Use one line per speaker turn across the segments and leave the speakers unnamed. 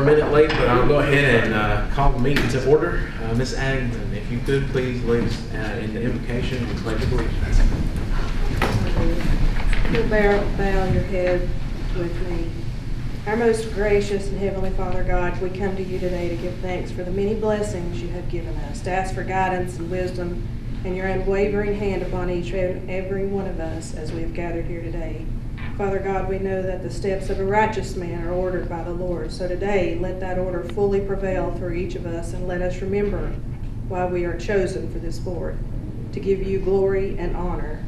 minute late, but I'll go ahead and call the meeting to order. Ms. Addington, if you could please lead us in the invocation and pledge of allegiance.
You'll bow your head with me. Our most gracious and heavenly Father God, we come to you today to give thanks for the many blessings you have given us, to ask for guidance and wisdom and your unwavering hand upon each and every one of us as we have gathered here today. Father God, we know that the steps of a righteous man are ordered by the Lord. So today, let that order fully prevail through each of us, and let us remember why we are chosen for this board, to give you glory and honor.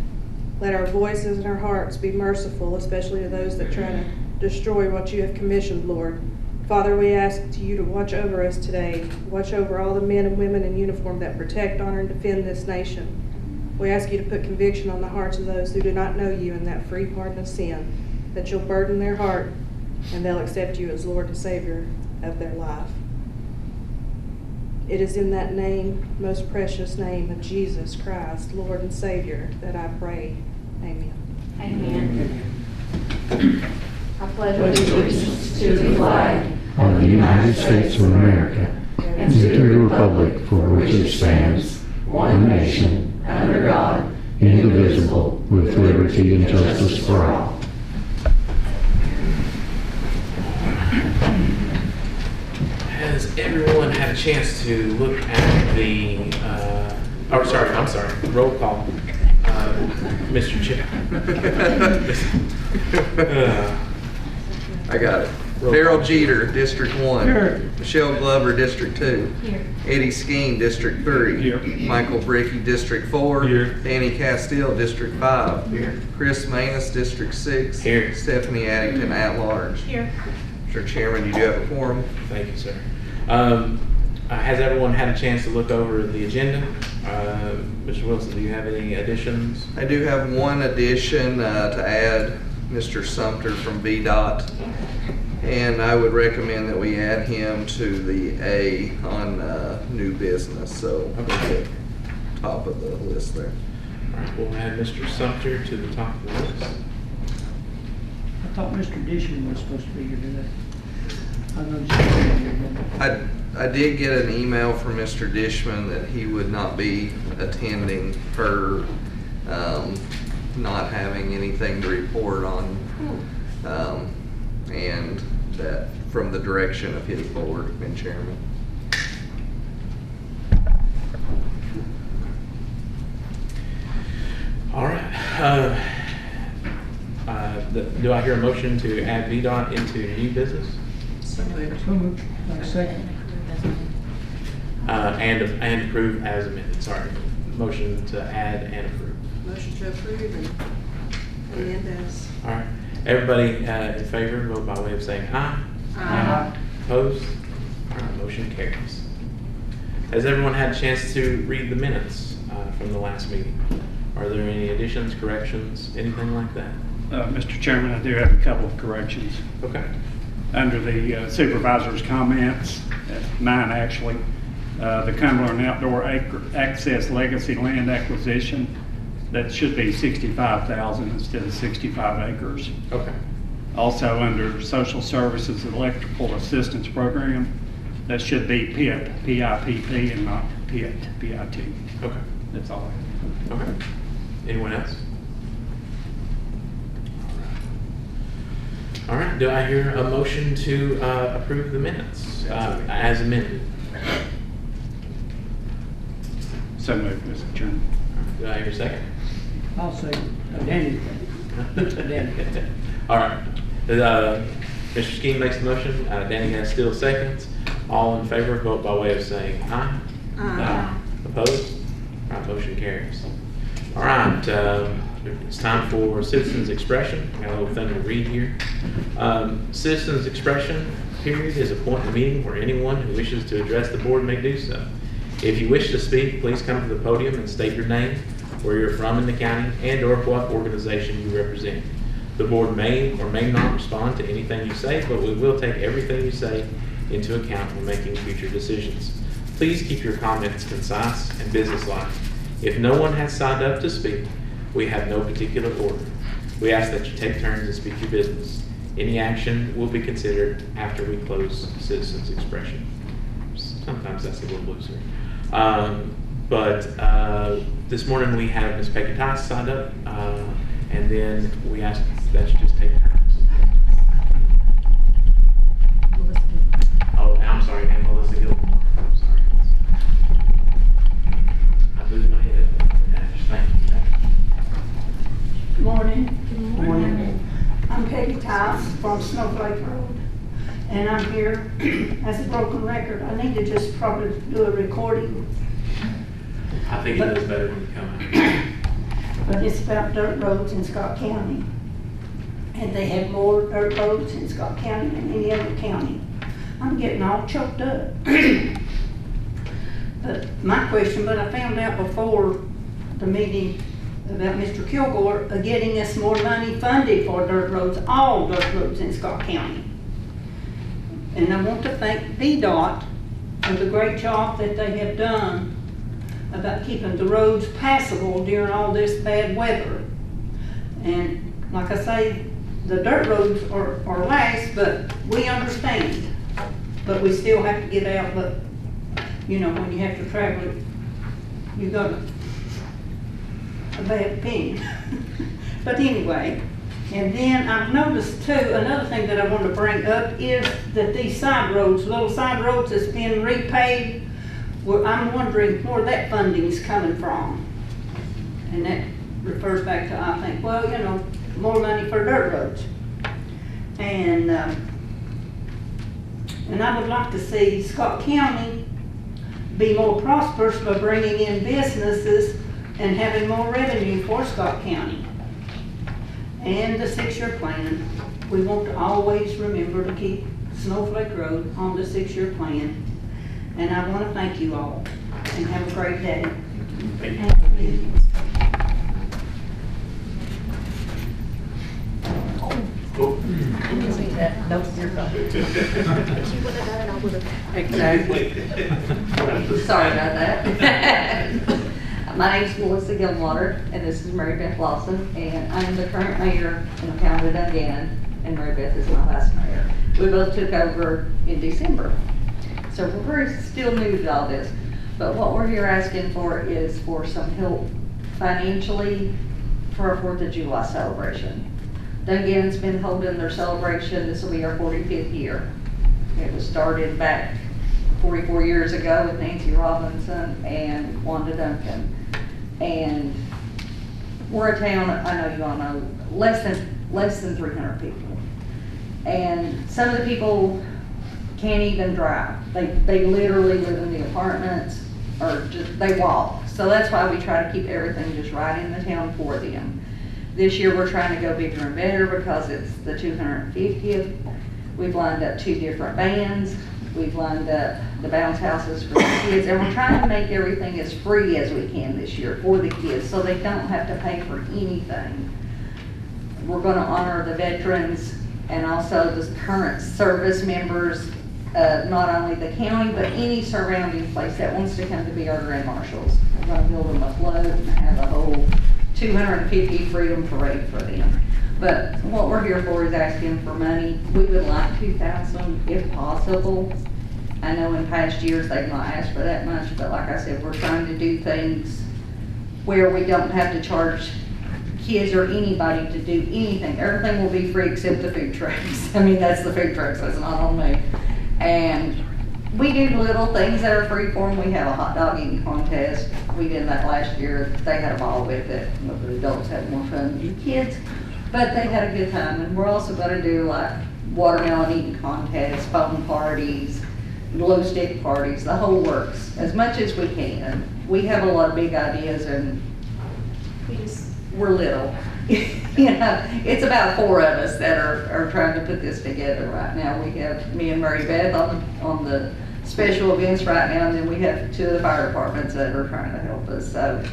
Let our voices and our hearts be merciful, especially to those that try to destroy what you have commissioned, Lord. Father, we ask you to watch over us today. Watch over all the men and women in uniform that protect, honor, and defend this nation. We ask you to put conviction on the hearts of those who do not know you in that free pardon of sin, that you'll burden their heart and they'll accept you as Lord and Savior of their life. It is in that name, most precious name of Jesus Christ, Lord and Savior, that I pray. Amen.
Amen. I pledge allegiance to the flag of the United States of America and to the republic for which it stands, one nation, under God, indivisible, with liberty and justice for all.
Has everyone had a chance to look at the, roll call. Mr. Chair.
I got it.
Roll
Darrell
call.
Jeter, District 1.
Here.
Michelle Glover, District 2.
Here.
Eddie Skeen, District 3.
Here.
Michael Bricky, District 4.
Here.
Danny Castile, District 5.
Here.
Chris Manus, District 6.
Here.
Stephanie Addington, at large.
Here.
Mr. Chairman, you do have a quorum.
Thank you, sir. Has everyone had a chance to look over the agenda? Mr. Wilson, do you have any additions?
I do have one addition to add, Mr. Sumter from VDOT. And I would recommend that we add him to the A on new business, so
Okay.
top of the list there.
All right, we'll add Mr. Sumter to the top of the list.
I thought Mr. Dishman was supposed to be here today. I know he's here.
I did get an email from Mr. Dishman that he would not be attending per not having anything to report on, and that from the direction of his board and chairman.
All right. Do I hear a motion to add VDOT into new business?
So moved. Second.
And approve as amended. Sorry. Motion to add and approve.
Motion to approve and amend as.
All right. Everybody in favor, vote by way of saying aye.
Aye.
Opposed? All right, motion carries. Has everyone had a chance to read the minutes from the last meeting? Are there any additions, corrections, anything like that?
Mr. Chairman, I do have a couple of corrections.
Okay.
Under the supervisor's comments, 9 actually, the Cumberland Outdoor Access Legacy Land Acquisition, that should be 65,000 instead of 65 acres.
Okay.
Also under Social Services Electrical Assistance Program, that should be PIP, P-I-P-P, and not PIT, P-I-T.
Okay.
That's all.
Okay. Anyone else? All right. Do I hear a motion to approve the minutes as amended?
So moved, Mr. Chairman.
Do I hear a second?
I'll say, Danny. Danny.
All right. Mr. Skeen makes the motion. Danny has still seconds. All in favor, vote by way of saying aye.
Aye.
Opposed? All right, motion carries. All right, it's time for citizens' expression. I got a little thing to read here. Citizens' expression period is a point in the meeting where anyone who wishes to address the board may do so. If you wish to speak, please come to the podium and state your name, where you're from in the county, and or what organization you represent. The board may or may not respond to anything you say, but we will take everything you say into account when making future decisions. Please keep your comments concise and businesslike. If no one has signed up to speak, we have no particular order. We ask that you take turns and speak your business. Any action will be considered after we close citizens' expression. Sometimes that's a little looser. But this morning we have Ms. Peggy Tice signed up, and then we asked that you just take turns. Oh, I'm sorry, and Melissa Gilmore. I'm sorry. I moved my head. Thank you.
Good morning. Good morning. I'm Peggy Tice from Snowflake Road, and I'm here as a broken record. I need to just probably do a recording,
I think it is better when you come out.
but it's about dirt roads in Scott County. And they have more dirt roads in Scott County than any other county. I'm getting all choked up. But my question, but I found out before the meeting about Mr. Kilgore getting us more money funded for dirt roads, all dirt roads in Scott County. And I want to thank VDOT for the great job that they have done about keeping the roads passable during all this bad weather. And like I say, the dirt roads are last, but we understand. But we still have to get out, but you know, when you have to travel it, you got a bad opinion. But anyway, and then I've noticed too, another thing that I want to bring up is that these side roads, little side roads that's been repaved, well, I'm wondering where that funding's coming from. And that refers back to, I think, well, you know, more money for dirt roads. And I would like to see Scott County be more prosperous by bringing in businesses and having more revenue for Scott County. And the 6-year plan, we want to always remember to keep Snowflake Road on the 6-year plan. And I want to thank you all and have a great day.
Thank you. Oh.
Exactly. Sorry about that. My name's Melissa Gilmore, and this is Mary Beth Lawson, and I'm the current mayor in the town of Dungannon, and Mary Beth is my last mayor. We both took over in December. So we're still new to all this, but what we're here asking for is for some help financially for our 4th of July celebration. Dungannon's been holding their celebration. This will be our 45th year. It was started back 44 years ago with Nancy Robinson and Wanda Duncan. And we're a town, I know you all know, less than 300 people. And some of the people can't even drive. They literally live in the apartments or just, they walk. So that's why we try to keep everything just right in the town for them. This year we're trying to go bigger and better because it's the 250th. We've lined up 2 different bands. We've lined up the bounce houses for the kids, and we're trying to make everything as free as we can this year for the kids so they don't have to pay for anything. We're going to honor the veterans and also the current service members, not only the county, but any surrounding place that wants to come to be our grand marshals. We're going to build them a float and have a whole 250 freedom parade for them. But what we're here for is asking for money. We would like $2,000 if possible. I know in past years they've not asked for that much, but like I said, we're trying to do things where we don't have to charge kids or anybody to do anything. Everything will be free except the food trucks. I mean, that's the food trucks, that's not on me. And we do little things that are free for them. We have a hot dog eating contest. We did that last year. They had a ball with it. The adults had more fun than the kids, but they had a good time. And we're also going to do like watermelon eating contests, foam parties, glow stick parties, the whole works, as much as we can. We have a lot of big ideas, and we're little. You know, it's about 4 of us that are trying to put this together right now. We have me and Mary Beth on the special events right now, and then we have 2 of the fire departments that are trying to help us. So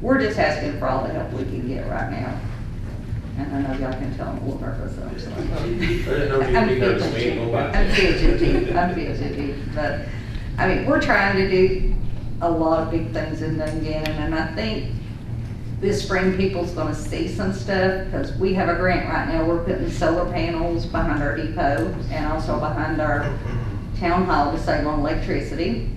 we're just asking for all the help we can get right now. And I know y'all can tell I'm a little nervous. I'm fidgety, but I mean, we're trying to do a lot of big things in Dungannon, and I think this spring people's gonna see some stuff, because we have a grant right now, we're putting solar panels behind our depot and also behind our town hall to save on electricity.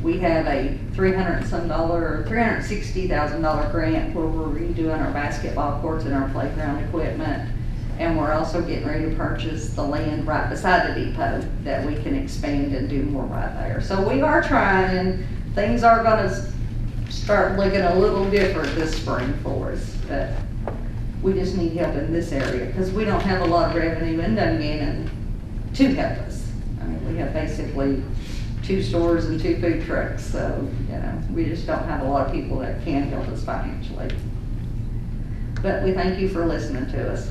We have a $360,000 grant where we're redoing our basketball courts and our playground equipment. And we're also getting ready to purchase the land right beside the depot that we can expand and do more right there. So we are trying, and things are gonna start looking a little different this spring for us. But we just need help in this area because we don't have a lot of revenue in Dungannon to help us. I mean, we have basically 2 stores and 2 food trucks, so, you know, we just don't have a lot of people that can help us financially. But we thank you for listening to us.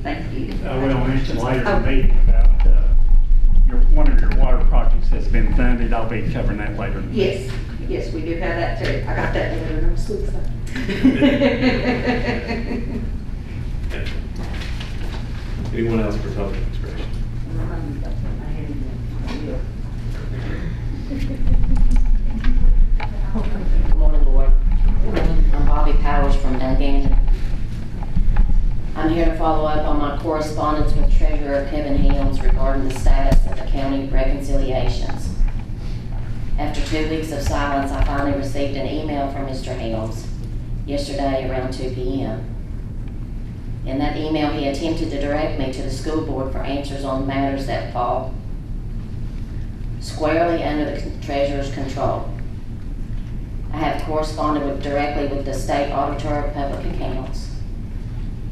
Thank you.
We'll mention later in the meeting about one of your water projects has been funded. I'll be covering that later.
Yes, yes, we do have that too. I got that later and I'm so excited.
Anyone else for public expression?
Good morning, Board. I'm Bobby Powers from Dungannon. I'm here to follow up on my correspondence with Treasurer Kevin Helms regarding the status of the county reconciliations. After 2 weeks of silence, I finally received an email from Mr. Helms yesterday around 2 p.m. In that email, he attempted to direct me to the school board for answers on matters that fall squarely under the Treasurer's control. I have corresponded directly with the State Auditor of Public Accounts.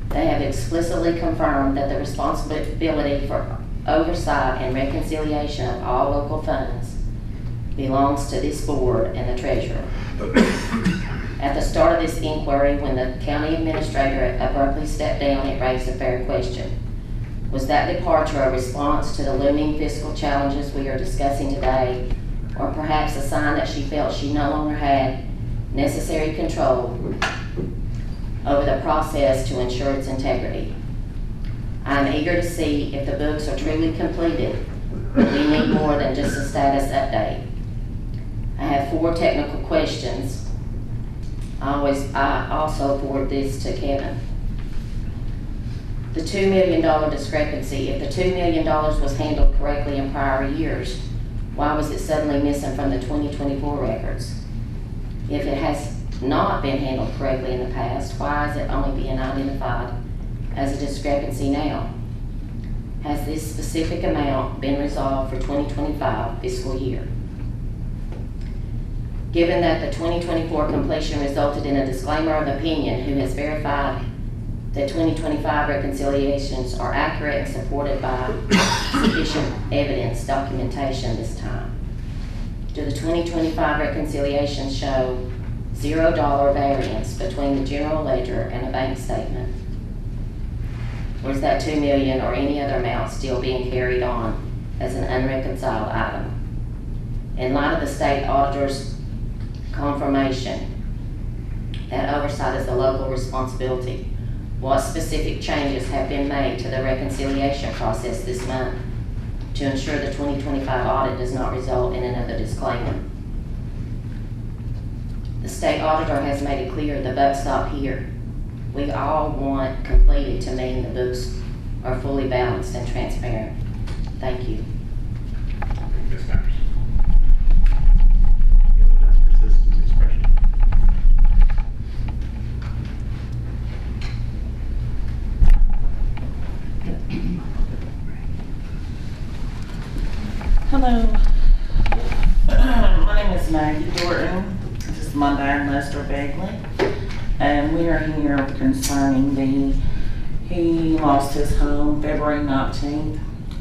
They have explicitly confirmed that the responsibility for oversight and reconciliation of all local funds belongs to this board and the treasurer. At the start of this inquiry, when the county administrator abruptly stepped down, it raised a fair question. Was that departure a response to the looming fiscal challenges we are discussing today, or perhaps a sign that she felt she no longer had necessary control over the process to ensure its integrity? I am eager to see if the books are truly completed. We need more than just a status update. I have 4 technical questions. I also forward this to Kevin. The $2 million discrepancy. If the $2 million was handled correctly in prior years, why was it suddenly missing from the 2024 records? If it has not been handled correctly in the past, why is it only being identified as a discrepancy now? Has this specific amount been resolved for 2025 fiscal year? Given that the 2024 completion resulted in a disclaimer of opinion, who has verified that 2025 reconciliations are accurate and supported by sufficient evidence documentation this time? Do the 2025 reconciliations show $0 variance between the general ledger and a bank statement? Or is that $2 million or any other amount still being carried on as an unreconciled item? In light of the state auditor's confirmation that oversight is a local responsibility, what specific changes have been made to the reconciliation process this month to ensure the 2025 audit does not result in another disclaimer? The state auditor has made it clear the buck stop here. We all want completed to mean the books are fully balanced and transparent. Thank you.
Ms. Powers. Anyone else for citizens expression?
Hello. My name is Maggie Jordan. This is Monday and Lester Begley. And we are here concerning he lost his home February 19th,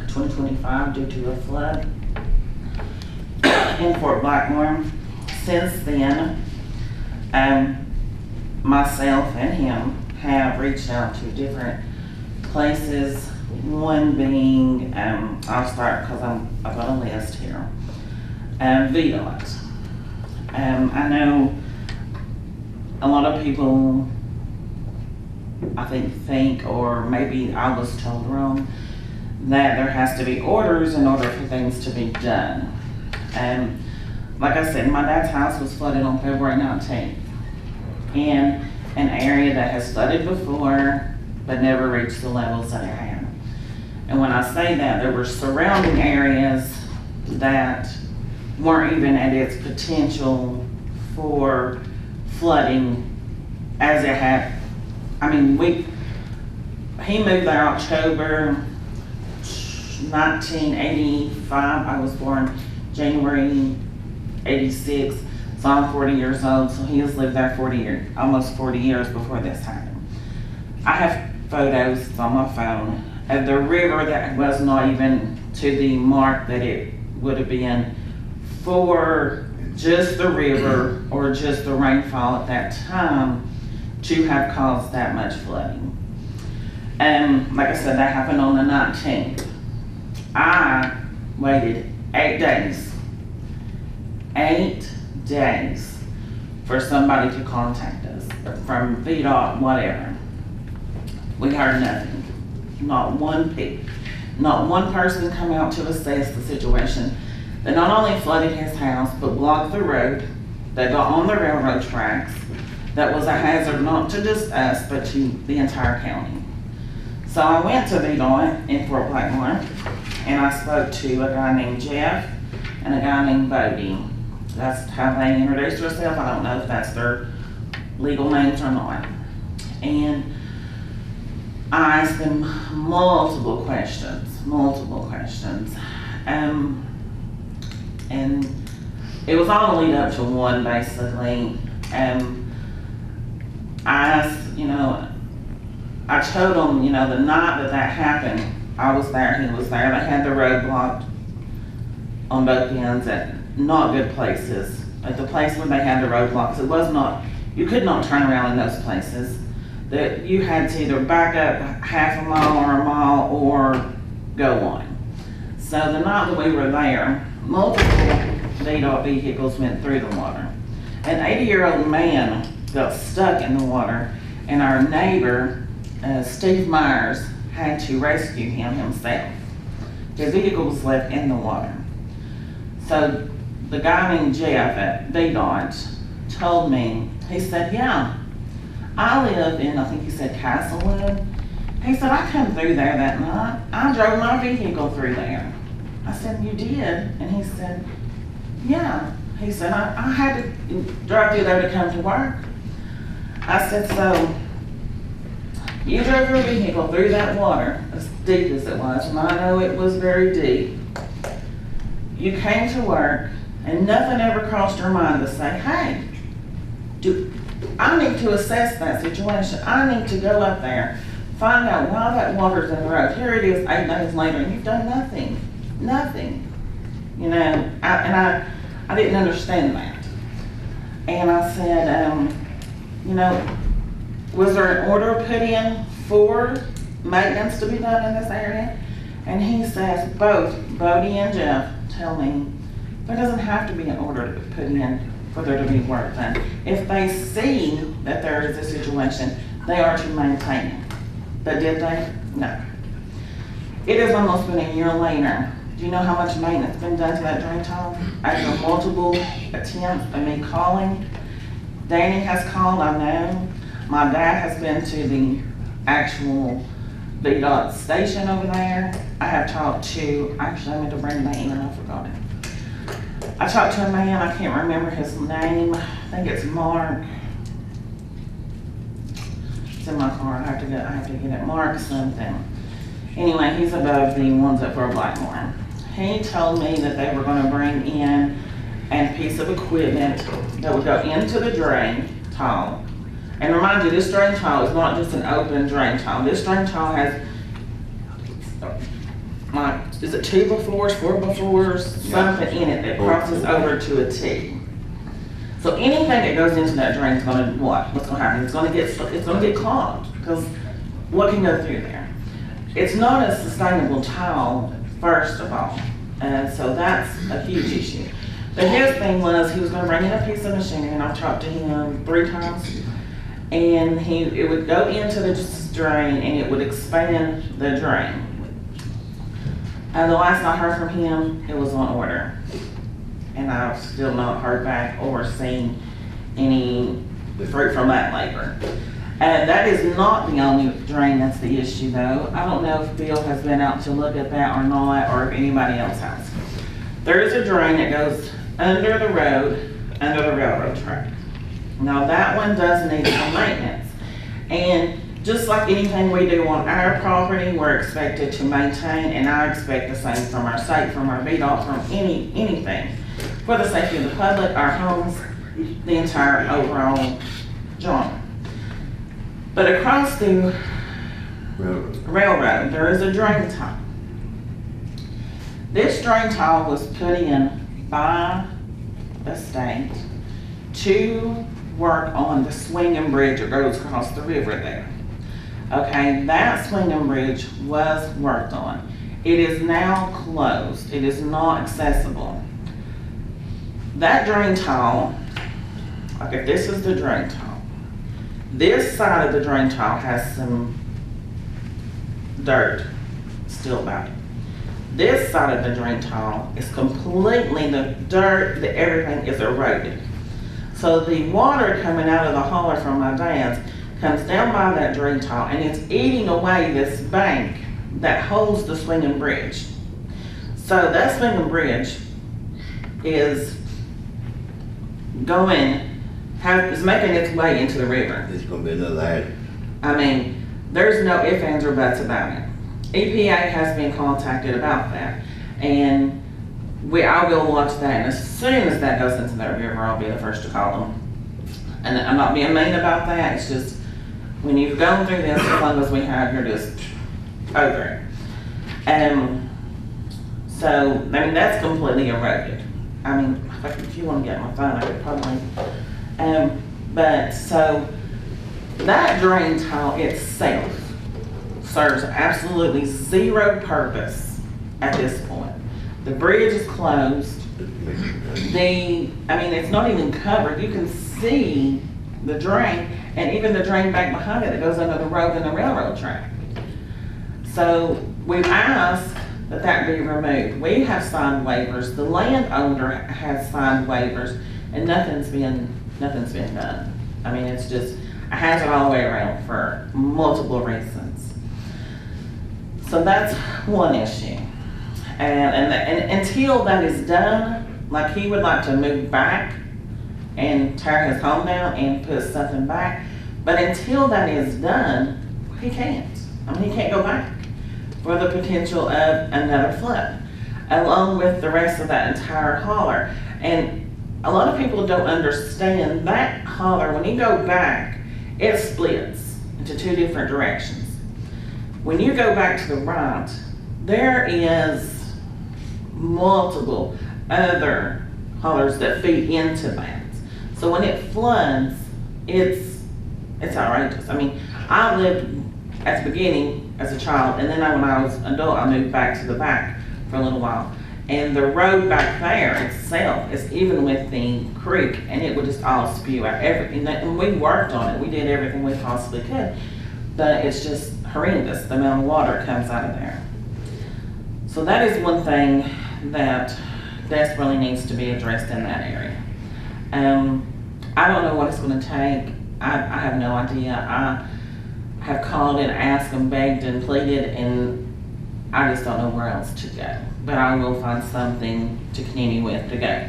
2025 due to a flood in Fort Blackmore. Since then, myself and him have reached out to different places. One being, I'll start because I've got a list here. VDOT. I know a lot of people, I think, or maybe I was told wrong, that there has to be orders in order for things to be done. Like I said, my dad's house was flooded on February 19th. And an area that has flooded before, but never reached the levels that it had. And when I say that, there were surrounding areas that weren't even at its potential for flooding as it had. I mean, he moved there October 1985. I was born January 86, so I'm 40 years old, so he has lived there almost 40 years before this happened. I have photos on my phone of the river that was not even to the mark that it would have been for just the river or just the rainfall at that time to have caused that much flooding. And like I said, that happened on the 19th. I waited 8 days. 8 days for somebody to contact us from VDOT, whatever. We heard nothing. Not one peep. Not one person come out to assess the situation. They not only flooded his house, but blocked the road. They got on the railroad tracks. That was a hazard not to just us, but to the entire county. So I went to VDOT in Fort Blackmore, and I spoke to a guy named Jeff and a guy named Bodie. That's how they introduced themselves. I don't know if that's their legal names or not. And I asked them multiple questions. And it was all the lead up to one, basically. I asked, I told them, the night that happened, I was there, he was there. They had the road blocked on both ends at not good places. At the place where they had the road blocks, you could not turn around in those places. That you had to either back up half a mile or a mile or go on. So the night that we were there, multiple VDOT vehicles went through the water. An 80-year-old man got stuck in the water, and our neighbor, Steve Myers, had to rescue him himself. His vehicle was left in the water. So the guy named Jeff at VDOT told me, he said, yeah, I live in, I think he said Castlewood. He said, I come through there that night. I drove my vehicle through there. I said, you did? And he said, yeah. He said, I had to drive through there to come to work. I said, so you drove your vehicle through that water, as deep as it was, and I know it was very deep. You came to work, and nothing ever crossed your mind to say, hey, I need to assess that situation. I need to go up there, find out why that water's in the road. Here it is 8 days later, and you've done nothing. Nothing. I didn't understand that. And I said, was there an order put in for maintenance to be done in this area? And he says, both Bodie and Jeff tell me there doesn't have to be an order put in for there to be work done. If they see that there is a situation, they are to maintain it. But did they? No. It has almost been a year later. Do you know how much maintenance has been done to that drain tile? After multiple attempts of me calling, Danny has called, I know. My dad has been to the actual VDOT station over there. I have talked to, actually I meant to bring that in and I forgot it. I talked to a man, I can't remember his name. I think it's Mark. It's in my car, I have to get it. Mark something. Anyway, he's above the ones at Fort Blackmore. He told me that they were going to bring in a piece of equipment that would go into the drain tile. And remind you, this drain tile is not just an open drain tile. This drain tile has, is it 2 befores, 4 befores, something in it that crosses over to a T. So anything that goes into that drain is going to what? What's going to happen? It's going to get clogged because what can go through there? It's not a sustainable tile, first of all, and so that's a huge issue. But his thing was he was going to bring in a piece of machinery, and I've talked to him 3 times, and it would go into the drain and it would expand the drain. And the last I heard from him, it was on order, and I've still not heard back or seen any the fruit from that labor. That is not the only drain that's the issue though. I don't know if Bill has been out to look at that or not, or if anybody else has. There is a drain that goes under the road, under the railroad track. Now that one does need some maintenance. And just like anything we do on our property, we're expected to maintain, and I expect the same from our state, from our VDOT, from anything. For the safety of the public, our homes, the entire overall joint. But across the railroad, there is a drain tile. This drain tile was put in by the state to work on the swinging bridge that goes across the river there. Okay, that swinging bridge was worked on. It is now closed. It is not accessible. That drain tile, like if this is the drain tile, this side of the drain tile has some dirt still about it. This side of the drain tile is completely, the dirt, everything is eroded. So the water coming out of the holler from my dad's comes down by that drain tile and it's eating away this bank that holds the swinging bridge. So that swinging bridge is making its way into the river.
It's gonna be another hazard.
I mean, there's no ifs, ands, or buts about it. EPA has been contacted about that, and I will watch that, and as soon as that goes into that river, I'll be the first to call them. And I'm not being mean about that, it's just, when you've gone through this, as long as we have, you're just over it. So, I mean, that's completely eroded. I mean, if you want to get my phone, I could probably, but so, that drain tile itself serves absolutely zero purpose at this point. The bridge is closed. It's not even covered. You can see the drain, and even the drain back behind it that goes under the road and the railroad track. So we've asked that that be removed. We have signed waivers. The landowner has signed waivers, and nothing's been done. I mean, it's just a hazard all the way around for multiple reasons. So that's one issue. And until that is done, like he would like to move back and tear his home down and put something back, but until that is done, he can't. I mean, he can't go back for the potential of another flood, along with the rest of that entire holler. And a lot of people don't understand that holler, when you go back, it splits into two different directions. When you go back to the right, there is multiple other hollers that feed into that. So when it floods, it's outrageous. I mean, I lived at the beginning as a child, and then when I was an adult, I moved back to the back for a little while. And the road back there itself is even with the creek, and it would just all spew out everything. And we worked on it. We did everything we possibly could, but it's just horrendous, the amount of water comes out of there. So that is one thing that desperately needs to be addressed in that area. I don't know what it's going to take. I have no idea. I have called and asked and begged and pleaded, and I just don't know where else to go. But I will find something to continue with to go.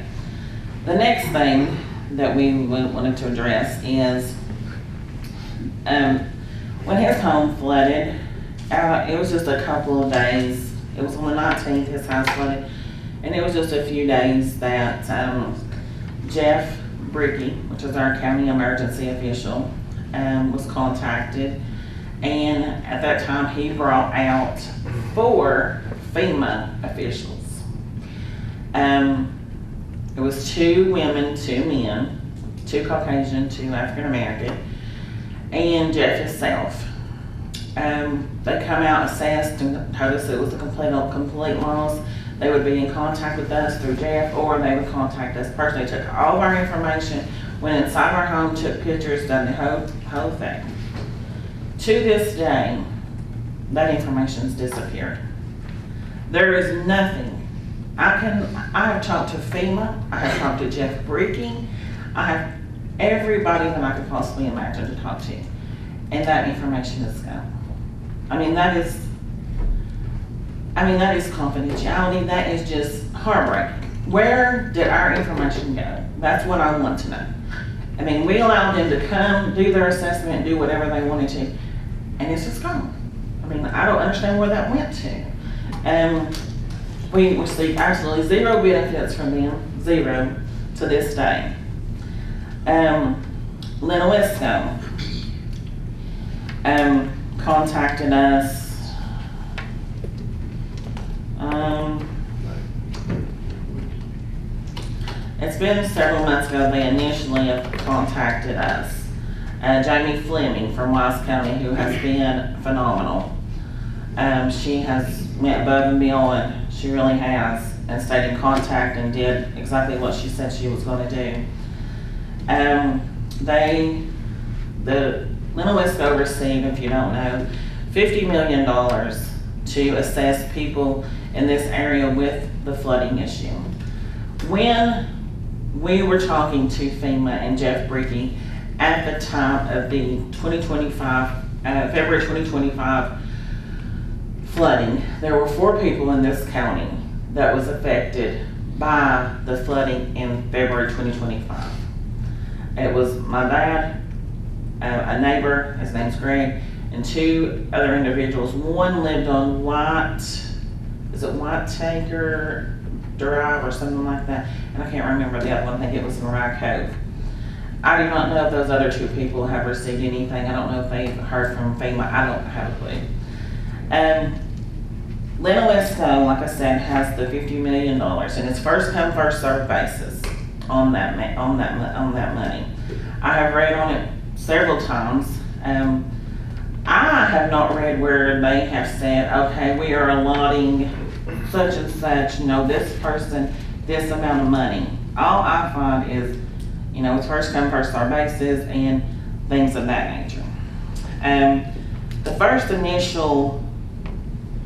The next thing that we wanted to address is when his home flooded, it was just a couple of days. It was on the 19th, his house flooded, and it was just a few days that Jeff Bricky, which is our county emergency official, was contacted, and at that time he brought out 4 FEMA officials. It was 2 women, 2 men, 2 Caucasian, 2 African American, and Jeff himself. They come out, assessed, and told us it was a complete loss. They would be in contact with us through Jeff, or they would contact us personally. Took all of our information, went inside our home, took pictures, done the whole thing. To this day, that information's disappeared. There is nothing. I have talked to FEMA, I have talked to Jeff Bricky, I have everybody that I could possibly imagine to talk to. And that information is gone. I mean, that is confidentiality. That is just heartbreaking. Where did our information go? That's what I want to know. I mean, we allowed them to come, do their assessment, do whatever they wanted to, and it's just gone. I mean, I don't understand where that went to. We received absolutely zero benefits from them, zero, to this day. Lenowisco contacted us. It's been several months ago. They initially have contacted us. Jamie Fleming from Wise County, who has been phenomenal. She has went above and beyond. She really has, and stayed in contact and did exactly what she said she was going to do. The Lenowisco received, if you don't know, $50 million to assess people in this area with the flooding issue. When we were talking to FEMA and Jeff Brickey at the time of the February 2025 flooding, there were 4 people in this county that was affected by the flooding in February 2025. It was my dad, a neighbor, his name's Greg, and 2 other individuals. One lived on White Tanker Drive or something like that, and I can't remember the other one. I think it was Mariah Cove. I do not know if those other 2 people have received anything. I don't know if they've heard from FEMA. I don't have a clue. Lenowisco, like I said, has the $50 million, and it's first come, first served basis on that money. I have read on it several times. I have not read where they have said, okay, we are allotting such and such, this person, this amount of money. All I find is, it's first come, first served basis and things of that nature. The first initial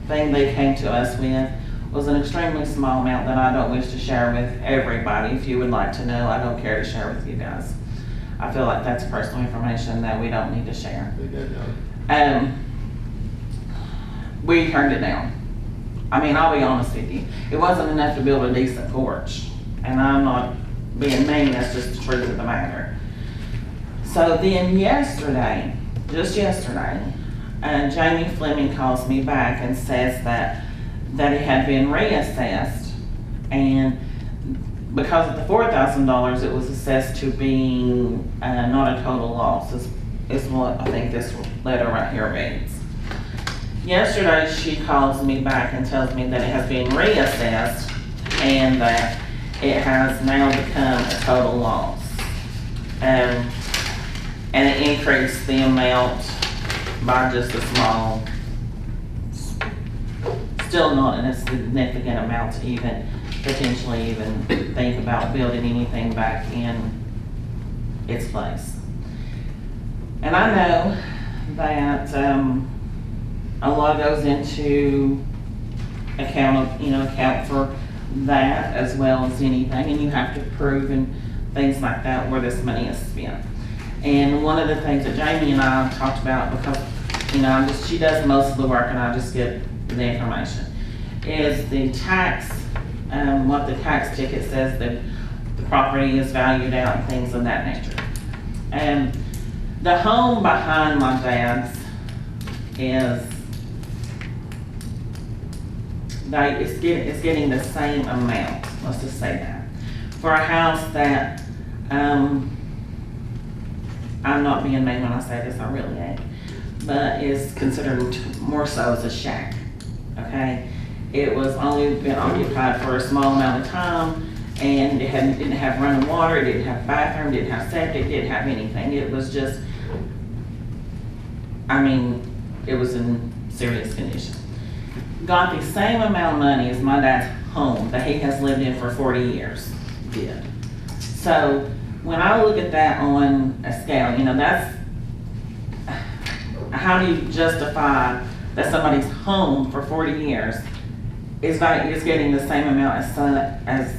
thing they came to us with was an extremely small amount that I don't wish to share with everybody. If you would like to know, I don't care to share with you guys. I feel like that's personal information that we don't need to share. We turned it down. I mean, I'll be honest with you. It wasn't enough to build a decent porch. And I'm not being mean, that's just the truth of the matter. So then just yesterday, Jamie Fleming calls me back and says that it had been reassessed, and because of the $4,000, it was assessed to being not a total loss, is what I think this letter right here reads. Yesterday, she calls me back and tells me that it has been reassessed and that it has now become a total loss. And it increased the amount by just a small, still not in a significant amount to even potentially even think about building anything back in its place. And I know that a lot goes into account for that as well as anything, and you have to prove and things like that where this money is spent. And one of the things that Jamie and I talked about, because she does most of the work and I just get the information, is the tax, what the tax ticket says that the property is valued out and things of that nature. And the home behind my dad's it's getting the same amount, let's just say that, for a house that, I'm not being mean when I say this, I really ain't, but is considered more so as a shack, okay? It was only been occupied for a small amount of time, and it didn't have running water, it didn't have bathroom, didn't have septic, didn't have anything. It was just, it was in serious condition. Got the same amount of money as my dad's home that he has lived in for 40 years did. So when I look at that on a scale, that's, how do you justify that somebody's home for 40 years is getting the same amount as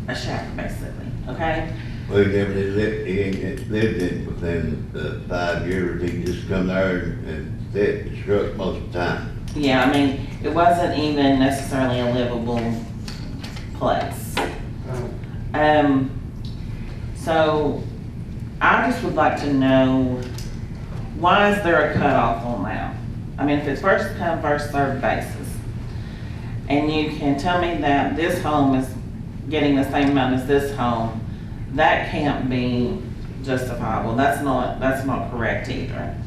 a shack, basically, okay?
Well, he never did live, he ain't lived in within 5 years, he just come there and sit and struck most of the time.
Yeah, I mean, it wasn't even necessarily a livable place. So I just would like to know, why is there a cutoff on that? I mean, if it's first come, first served basis, and you can tell me that this home is getting the same amount as this home, that can't be justifiable. That's not correct either.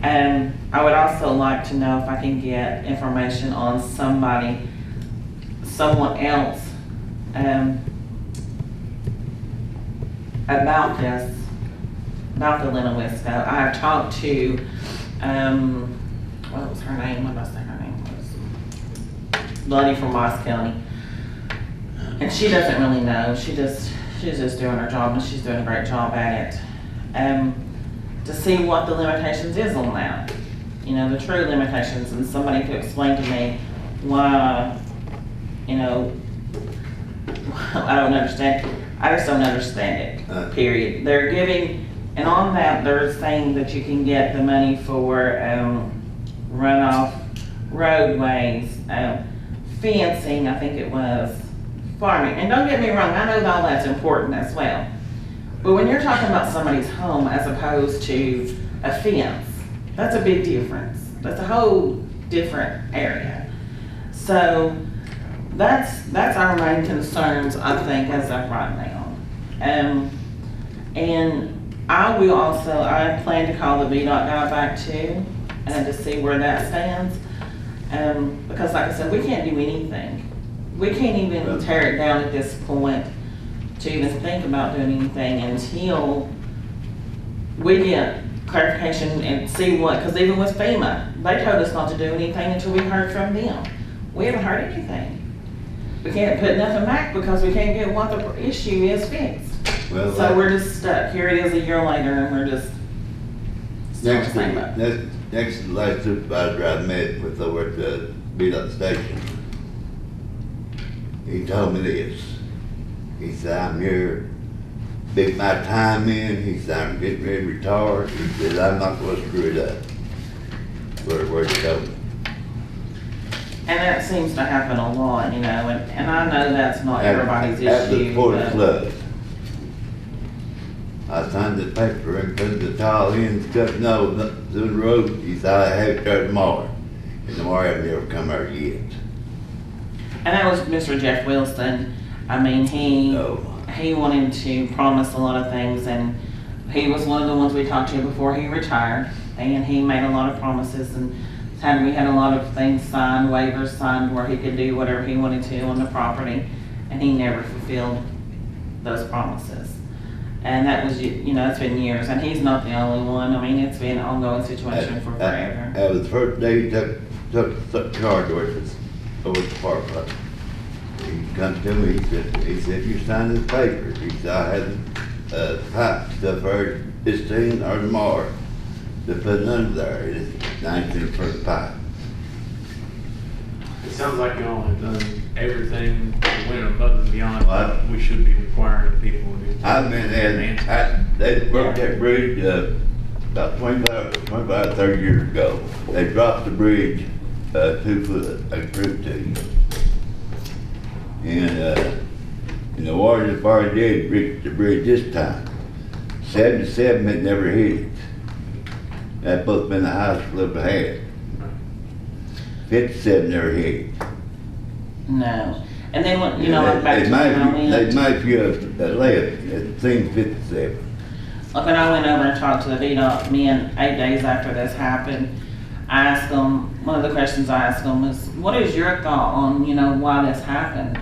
And I would also like to know if I can get information on someone else, about this, about the Lennowisco. I have talked to, what was her name? What did I say her name was? Bloody from Moss County. And she doesn't really know. She's just doing her job, and she's doing a great job at it. To see what the limitations is on that. You know, the true limitations, and somebody to explain to me why, you know, I don't understand. I just don't understand it, period. They're giving, and on that, they're saying that you can get the money for runoff roadways, fencing, I think it was, farming. And don't get me wrong, I know that all that's important as well. But when you're talking about somebody's home as opposed to a fence, that's a big difference. That's a whole different area. So that's our main concerns, I think, as of right now. And I will also, I plan to call the VDOT guy back too, to see where that stands. Because like I said, we can't do anything. We can't even tear it down at this point to even think about doing anything until we get clarification and see what, because even with FEMA, they told us not to do anything until we heard from them. We haven't heard anything. We can't put nothing back because we can't get what the issue is fixed.
Well,
so we're just stuck. Here it is a year later, and we're just still
next
the same boat.
to the last supervisor I met with over at the VDOT station, he told me this. He said, I'm here, big my time in. He said, I'm getting ready to retire. He said, I'm not going to screw it up. Where he told me.
And that seems to happen a lot, you know, and I know that's not everybody's
After the
issue.
Port
but-
flood, I signed the paper and put the tile in, stuff, no, through the road. He said, I have it there tomorrow. And tomorrow I've never come there yet.
And that was Mr. Jeff Wilson. I mean, he wanted to promise a lot of things, and he was one of the ones we talked to before he retired, and he made a lot of promises, and we had a lot of things signed, waivers signed, where he could do whatever he wanted to on the property, and he never fulfilled those promises. And that was, you know, it's been years, and he's not the only one. I mean, it's been an ongoing situation for forever.
That was the first day he took charge over the park lot. He come to me, he said, you signed this paper. He said, I had pipe stuff there this thing or tomorrow to put under there. It's 19 for the pipe.
It sounds like y'all have done everything that went above and beyond
Well,
what we should be requiring of people to do.
I've been there, they worked that bridge about 25, 30 years ago. They dropped the bridge 2 foot, I proved to you. And the water that already did reach the bridge this time. 77 had never hit it. That's both been the highest we've ever had. 57 never hit it.
No. And then, when, you know, like back to when I went.
They might be left, it seems 57.
Like when I went over and talked to the VDOT men 8 days after this happened, I asked them, one of the questions I asked them was, what is your thought on, you know, why this happened?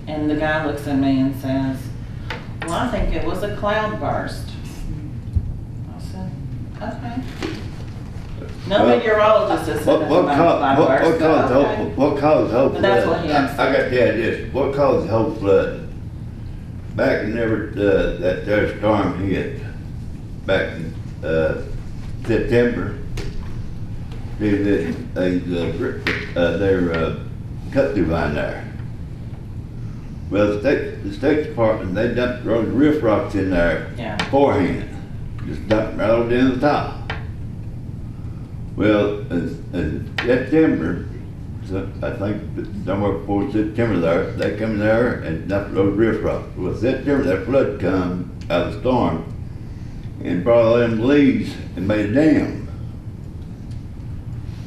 And the guy looks at me and says, well, I think it was a cloud burst. I said, okay. No meteorologist has said that about a cloud burst.
What caused the whole flood?
But that's what he had
I got to add this. What caused the whole flood? Back whenever that there storm hit, back in September, their cut through line there. Well, the state department, they dumped those riff rocks in there
Yeah.
beforehand. Just dumped right over in the top. Well, in September, so I think somewhere before September there, they come there and dumped those riff rocks. Well, September, that flood come out of the storm and brought all them leaves and made a dam.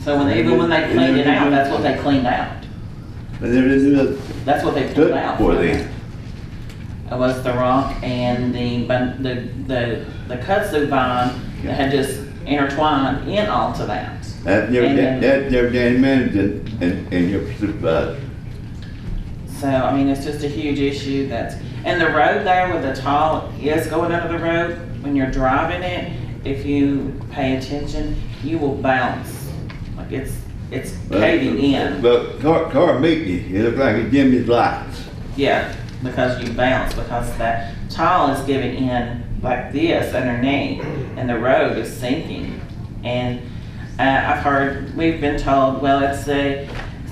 So even when they cleaned it out, that's what they cleaned out.
But there is
That's what they
a
pulled
took
out.
for them.
It was the rock and the kudzu vine that had just intertwined in onto that.
That's their Danny manager and your supervisor.
So, I mean, it's just a huge issue and the road there with the tile is going under the road. When you're driving it, if you pay attention, you will bounce. Like it's caving in.
But car meet you, it looked like it dimmed his lights.
Yeah, because you bounce, because that tile is giving in like this underneath, and the road is sinking. And we've been told, well, it's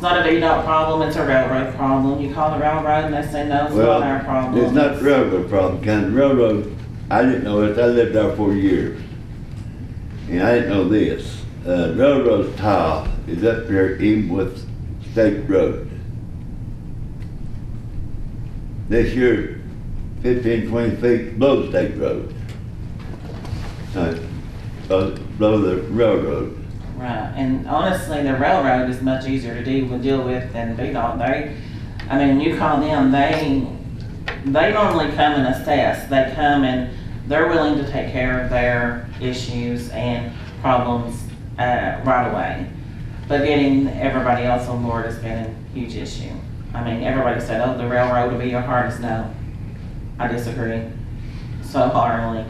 not a VDOT problem, it's a railroad problem. You call the railroad and they say, no, it's not our problem.
It's not the railroad problem, because the railroad, I didn't know this, I lived there for years. And I didn't know this. Railroad tile is up there even with state road. This year, 15, 20 feet below state road. Below the railroad.
Right, and honestly, the railroad is much easier to deal with than VDOT. You call them, they normally come and assess. They come and they're willing to take care of their issues and problems right away. But getting everybody else on board has been a huge issue. Everybody said, oh, the railroad will be your hardest. No, I disagree so heartily.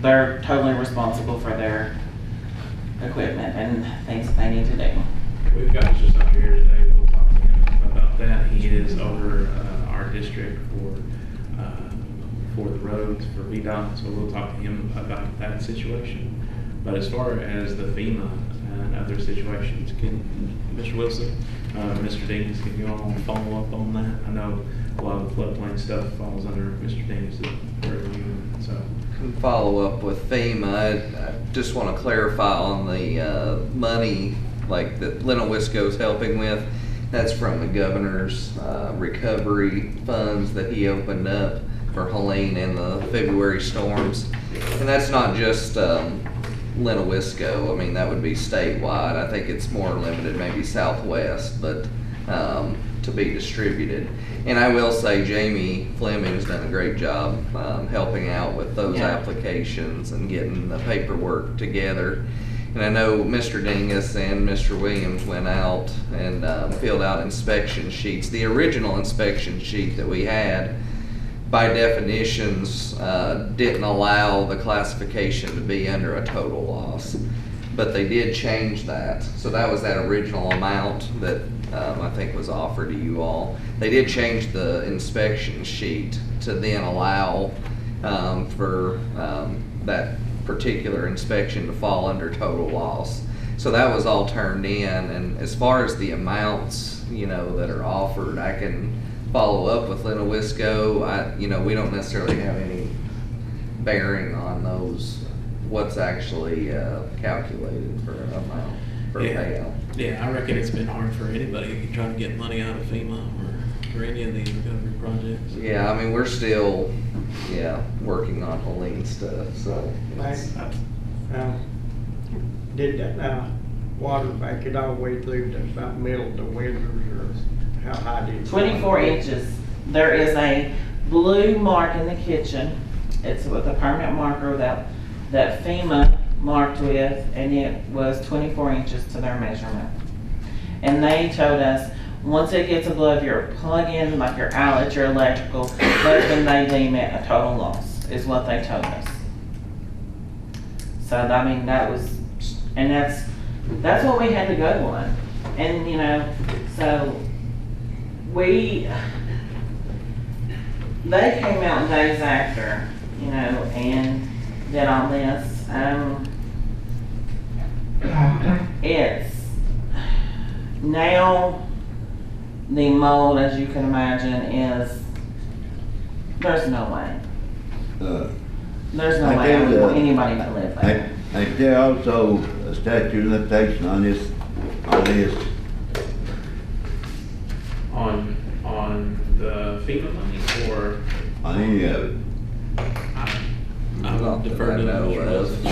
They're totally responsible for their equipment and things that they need to do.
We've got Mr. Sumter here today. We'll talk to him about that. He is over our district for the roads for VDOT, so we'll talk to him about that situation. But as far as the FEMA and other situations, can Mr. Wilson, Mr. Deans, can you all follow up on that? I know a lot of the floodplain stuff falls under Mr. Deans' purview, so.
Follow up with FEMA. I just want to clarify on the money like that Lenowisco's helping with. That's from the governor's recovery funds that he opened up for Helene and the February storms. And that's not just Lenowisco. That would be statewide. I think it's more limited, maybe Southwest, but to be distributed. And I will say Jamie Fleming's done a great job helping out with those applications and getting the paperwork together. And I know Mr. Dingus and Mr. Williams went out and filled out inspection sheets. The original inspection sheet that we had, by definitions, didn't allow the classification to be under a total loss. But they did change that. So that was that original amount that I think was offered to you all. They did change the inspection sheet to then allow for that particular inspection to fall under total loss. So that was all turned in, and as far as the amounts, that are offered, I can follow up with Lenowisco. We don't necessarily have any bearing on those, what's actually calculated for amount for payout.
Yeah, I reckon it's been hard for anybody trying to get money out of FEMA or any of these recovery projects.
Yeah, we're still, working on Helene stuff, so.
Did that water back it all the way through to about middle of the winters, or how high did it?
24 inches. There is a blue mark in the kitchen. It's with a permanent marker that FEMA marked with, and it was 24 inches to their measurement. And they told us, once it gets above your plug-in, like your outlet, your electrical, that's when they deem it a total loss, is what they told us. So, that was, and that's what we had to go on. And, so they came out days after, and did all this. It's now the mold, as you can imagine, is, there's no way. There's no
I
way I
think,
would want anybody to live there.
Is there also a statute of limitation on this,
On the FEMA money, or?
on any of it?
I'm
Not that
deferring
I
to
know
Mr.
of.
Wilson.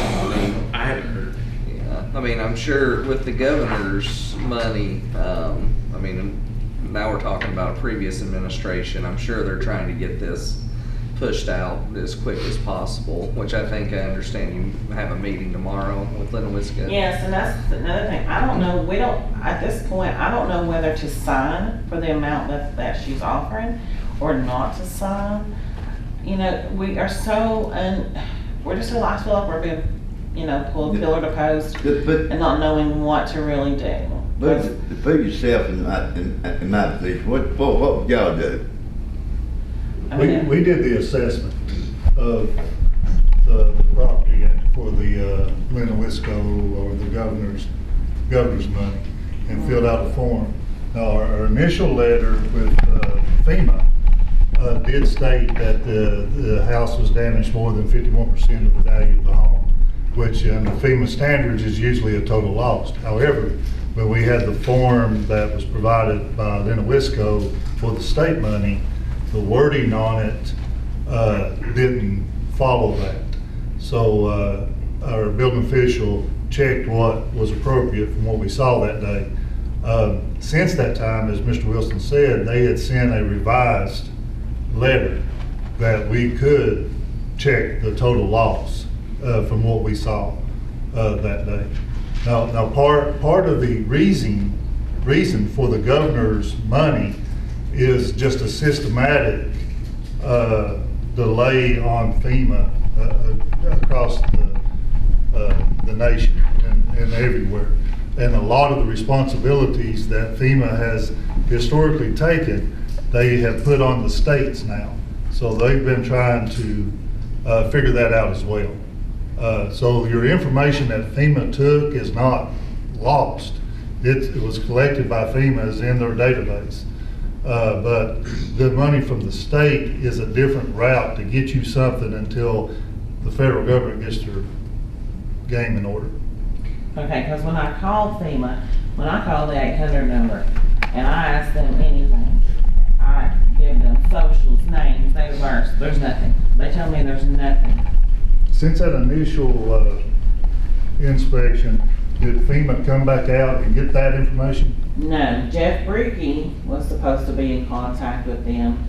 I haven't heard.
Yeah, I mean, I'm sure with the governor's money, I mean, now we're talking about a previous administration, I'm sure they're trying to get this pushed out as quick as possible, which I think I understand you have a meeting tomorrow with Linwiska.
Yes, and that's another thing. I don't know, at this point, I don't know whether to sign for the amount that she's offering or not to sign. You know, we are so, we're just I feel like we're being, pulled pillar to post and not knowing what to really do.
But to put yourself in my position, what would y'all do?
We did the assessment of the property for the Linwiska or the governor's money and filled out a form. Now, our initial letter with FEMA did state that the house was damaged more than 51% of the value of the home, which in the FEMA standards is usually a total loss. However, when we had the form that was provided by Linwiska for the state money, the wording on it didn't follow that. So our building official checked what was appropriate from what we saw that day. Since that time, as Mr. Wilson said, they had sent a revised letter that we could check the total loss from what we saw that day. Now part of the reason for the governor's money is just a systematic delay on FEMA across the nation and everywhere. And a lot of the responsibilities that FEMA has historically taken, they have put on the states now. So they've been trying to figure that out as well. So your information that FEMA took is not lost. It was collected by FEMA, is in their database. But the money from the state is a different route to get you something until the federal government gets their game in order.
Okay, because when I called FEMA, when I called the 800 number and I asked them anything, I give them socials, names, date of birth, there's nothing. They tell me there's nothing.
Since that initial inspection, did FEMA come back out and get that information?
No, Jeff Brickey was supposed to be in contact with them,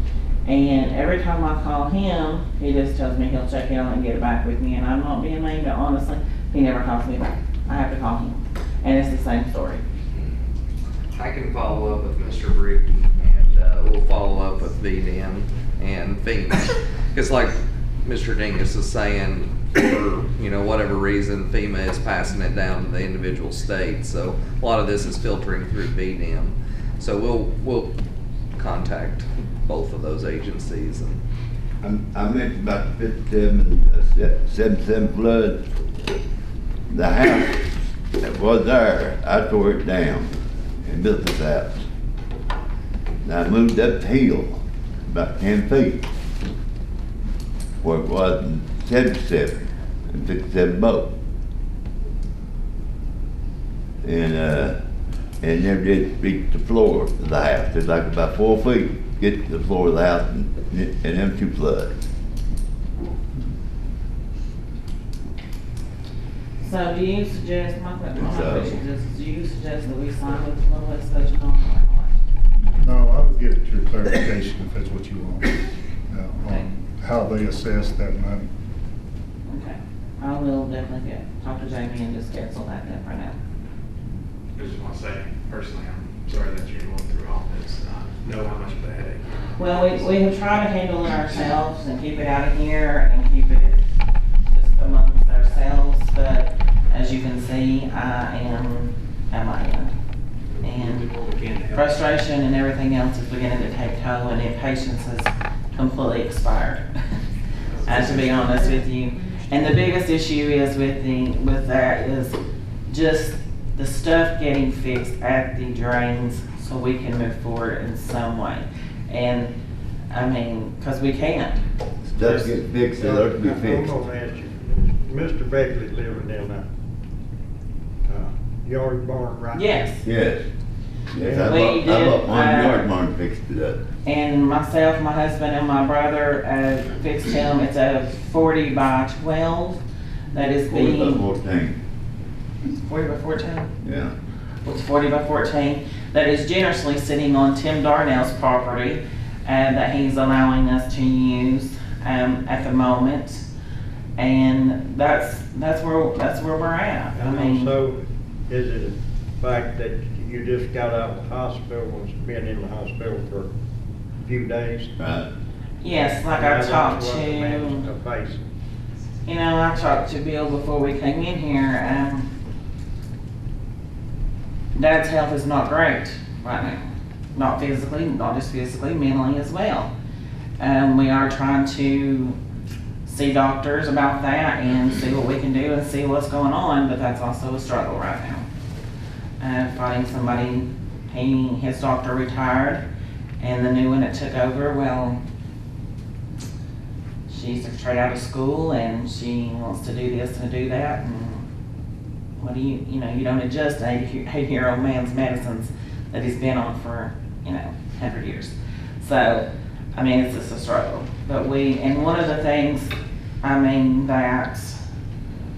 and every time I call him, he just tells me he'll check it out and get it back with me, and I'm not being mean, but honestly, he never calls me back. I have to call him, and it's the same story.
I can follow up with Mr. Bricky, and we'll follow up with VDM and FEMA. Because like Mr. Dingus is saying, for whatever reason, FEMA is passing it down to the individual states. So a lot of this is filtering through VDM. So we'll contact both of those agencies. And
I mentioned about the 77 flood. The house that was there, I tore it down and built this house. And I moved up the hill about 10 feet where it was in 77 and 57 boat. And never did reach the floor of the house. It's like about 4 feet to get to the floor of the house and them two floods.
So do you suggest, my question is, do you suggest that we sign with the Little West Coach contract?
No, I would get your clarification if that's what you want, on how they assess that money.
Okay, I will definitely talk to Jamie and just cancel that then for now.
I just want to say, personally, I'm sorry that you're going through all this. I know how much of a headache.
Well, we have tried to handle it ourselves and keep it out of here and keep it just amongst ourselves, but as you can see, I am at my end. And frustration and everything else is beginning to take toll, and impatience has completely expired. I have to be honest with you. And the biggest issue is with that is just the stuff getting fixed at the drains so we can move forward in some way. And, I mean, because we can't.
Stuff get fixed, it ought to be fixed.
I'm gonna ask you, Mr. Beckley living in that, yard barn right?
Yes.
Yes. Yes, I
We
bought
did,
one yard barn, fixed it up.
And myself, my husband, and my brother fixed him. It's a 40 by 12 that is
40 by
being
14,
40 by 14.
yeah.
It's 40 by 14 that is generously sitting on Tim Darnell's property and that he's allowing us to use at the moment. And that's where we're at. I
And
mean,
also, is it the fact that you just got out of the hospital, was been in the hospital for a few days?
Right.
yes, like
Now
I
that's
talked
what the
to.
man's are facing.
You know, I talked to Bill before we came in here. Dad's health is not great right now. Not physically, not just physically, mentally as well. We are trying to see doctors about that and see what we can do and see what's going on, but that's also a struggle right now. Finding somebody, his doctor retired, and the new one that took over, well, she's straight out of school and she wants to do this and do that, and what do you don't adjust a 80-year-old man's medicines that he's been on for 100 years. So I mean, it's just a struggle. But and one of the things that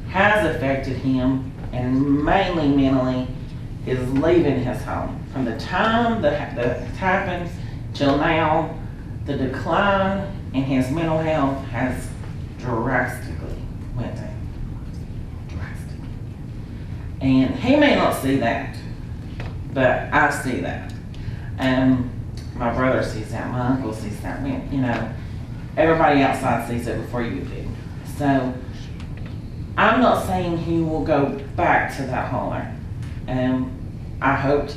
has affected him, and mainly mentally, is leaving his home. From the time that it's happened till now, the decline in his mental health has drastically went down. Drastically. And he may not see that, but I see that. My brother sees that, my uncle sees that, everybody outside sees it before you do. So, I'm not saying he will go back to that holler. I hope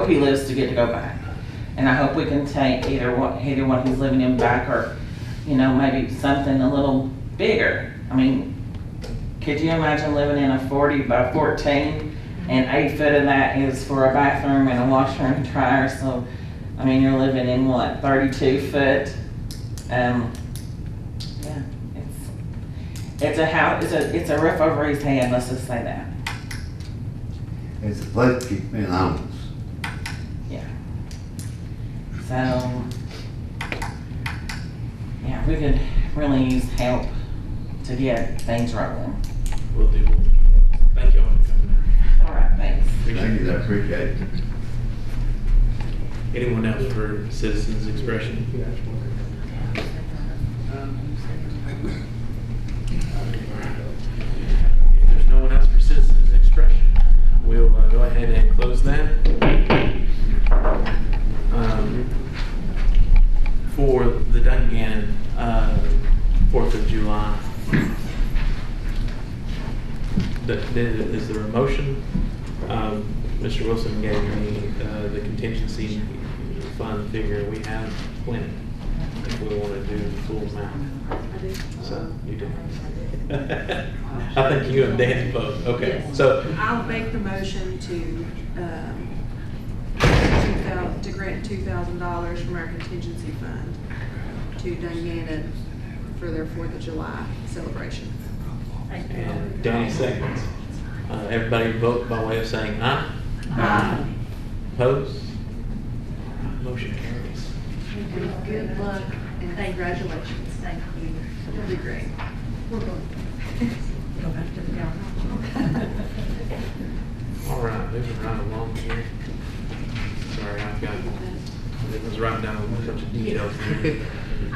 he lives to get to go back. And I hope we can take either one he's living in back, or, maybe something a little bigger. I mean, could you imagine living in a 40 by 14 and 8 foot of that is for a bathroom and a washer and dryer? So, you're living in what, 32 foot? It's a house. It's a roof over his head. Let's just say that.
It's a place to keep men honest.
Yeah. So, yeah, we could really use help to get things rolling.
Will do. Thank you all for coming.
All right, thanks.
Thank you, I appreciate it.
Anyone else for citizens expression? If there's no one else for citizens expression, we'll go ahead and close that. For the Dungan 4th of July, is there a motion? Mr. Wilson gave me the contingency fund figure we have plenty if we want to do the full amount.
I do.
So you do. I think you and Dan both. Okay.
Yes.
So
I'll make the motion to grant $2,000 from our contingency fund to Dungannon for their 4th of July celebration.
and Danny seconds. Everybody vote by way of saying aye.
Aye.
Opposed? Motion carries.
Good luck and congratulations. Thank you. It'll be great. We're going. Go back to the calendar.
All right, moving right along here. Sorry, I was writing down a bunch of details here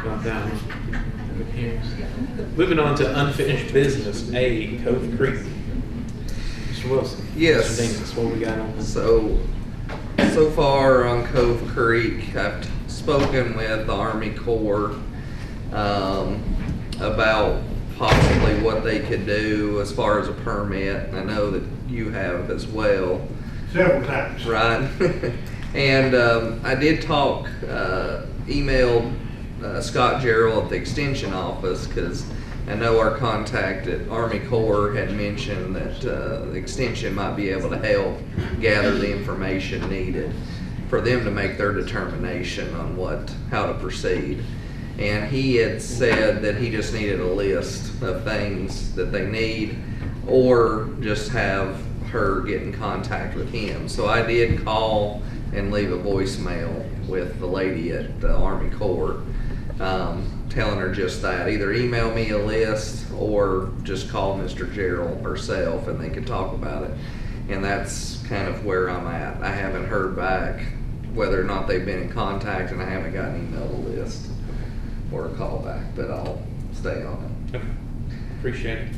about that one. Here. Moving on to unfinished business, A, Cove Creek. Mr. Wilson.
Yes.
Mr. Dingus, what we got on this?
So far on Cove Creek, I've spoken with the Army Corps about possibly what they could do as far as a permit. I know that you have as well.
Several times.
Right. And I did talk, emailed Scott Gerald at the Extension office, because I know our contact at Army Corps had mentioned that the Extension might be able to help gather the information needed. for them to make their determination on how to proceed. And he had said that he just needed a list of things that they need, or just have her get in contact with him. So I did call and leave a voicemail with the lady at the Army Corps, telling her just that. Either email me a list or just call Mr. Gerald herself and they could talk about it. And that's kind of where I'm at. I haven't heard back whether or not they've been in contact, and I haven't got an email list or a call back, but I'll stay on it.
Okay. Appreciate it.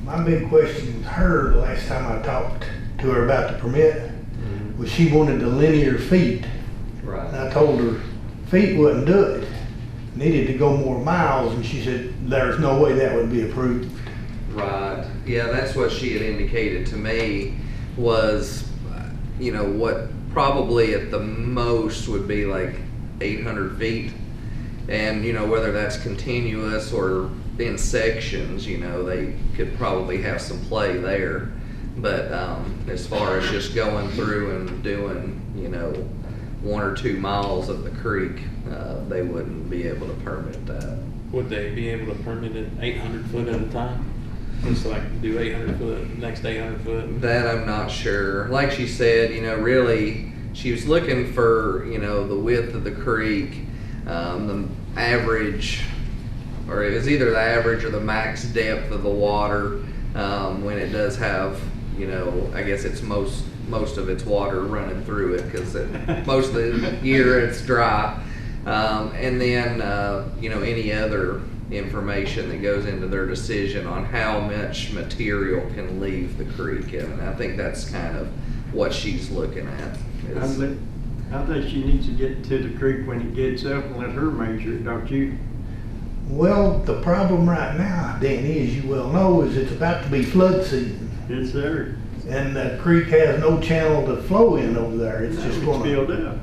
My big question with her, the last time I talked to her about the permit, was she wanted the linear feet.
Right.
And I told her feet wouldn't do it. Needed to go more miles, and she said there's no way that would be approved.
Right. Yeah, that's what she had indicated to me was, you know, what probably at the most would be like 800 feet. And, you know, whether that's continuous or in sections, you know, they could probably have some play there. But as far as just going through and doing, you know, 1 or 2 miles of the creek, they wouldn't be able to permit that.
Would they be able to permit it 800 foot at a time? Just like do 800 foot, next 800 foot?
That I'm not sure. Like she said, you know, really, she was looking for, you know, the width of the creek, the average, or it was either the average or the max depth of the water when it does have, you know, I guess it's most of its water running through it, because most of the year it's dry. And then, you know, any other information that goes into their decision on how much material can leave the creek. And I think that's kind of what she's looking at.
I think she needs to get to the creek when it gets up and let her measure it, don't you?
Well, the problem right now, Danny, as you well know, is it's about to be flood season.
Yes, sir.
And the creek has no channel to flow in over there. It's just going to
filled up.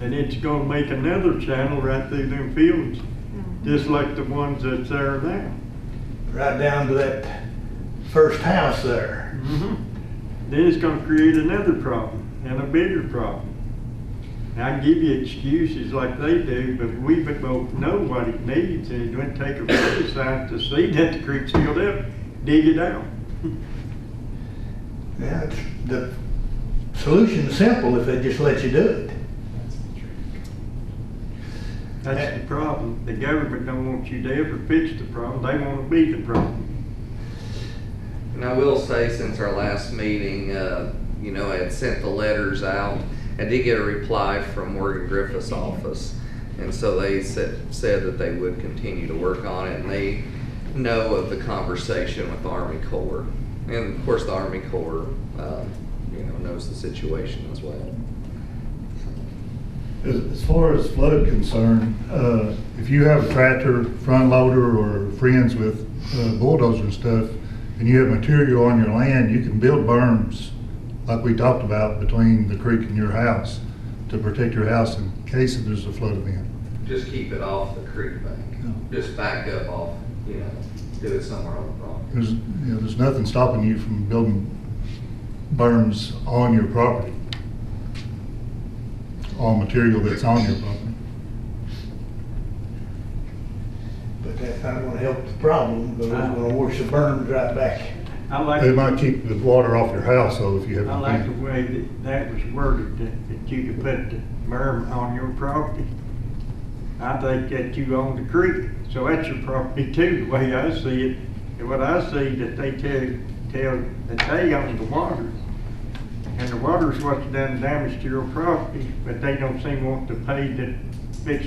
And it's going to make another channel right through them fields, just like the ones that's there now.
Right down to that first house there.
Then it's going to create another problem and a bigger problem. And I can give you excuses like they do, but we both know what it needs, and it wouldn't take a rocket science to see that the creek's filled up, dig it out.
Yeah, the solution's simple if they just let you do it.
That's the problem. The government don't want you to ever fix the problem. They want to be the problem.
And I will say, since our last meeting, you know, I had sent the letters out. I did get a reply from Morgan Griffith's office. And so they said that they would continue to work on it. And they know of the conversation with the Army Corps. And of course the Army Corps, you know, knows the situation as well.
As far as flood concern, if you have a tractor, front loader, or friends with bulldozer and stuff, and you have material on your land, you can build berms like we talked about between the creek and your house to protect your house in case if there's a flood event.
Just keep it off the creek bank.
No.
Just back up off, you know, do it somewhere on the property.
There's nothing stopping you from building berms on your property, on material that's on your property.
But that's not going to help the problem, because it's going to wash the berms right back.
It might keep the water off your house, though, if you have.
I like the way that was worded, that you could put the berm on your property. I think that you own the creek, so that's your property too, the way I see it. And what I see that they tell that they own the water. And the water's what's done damage to your property, but they don't seem to want to pay to fix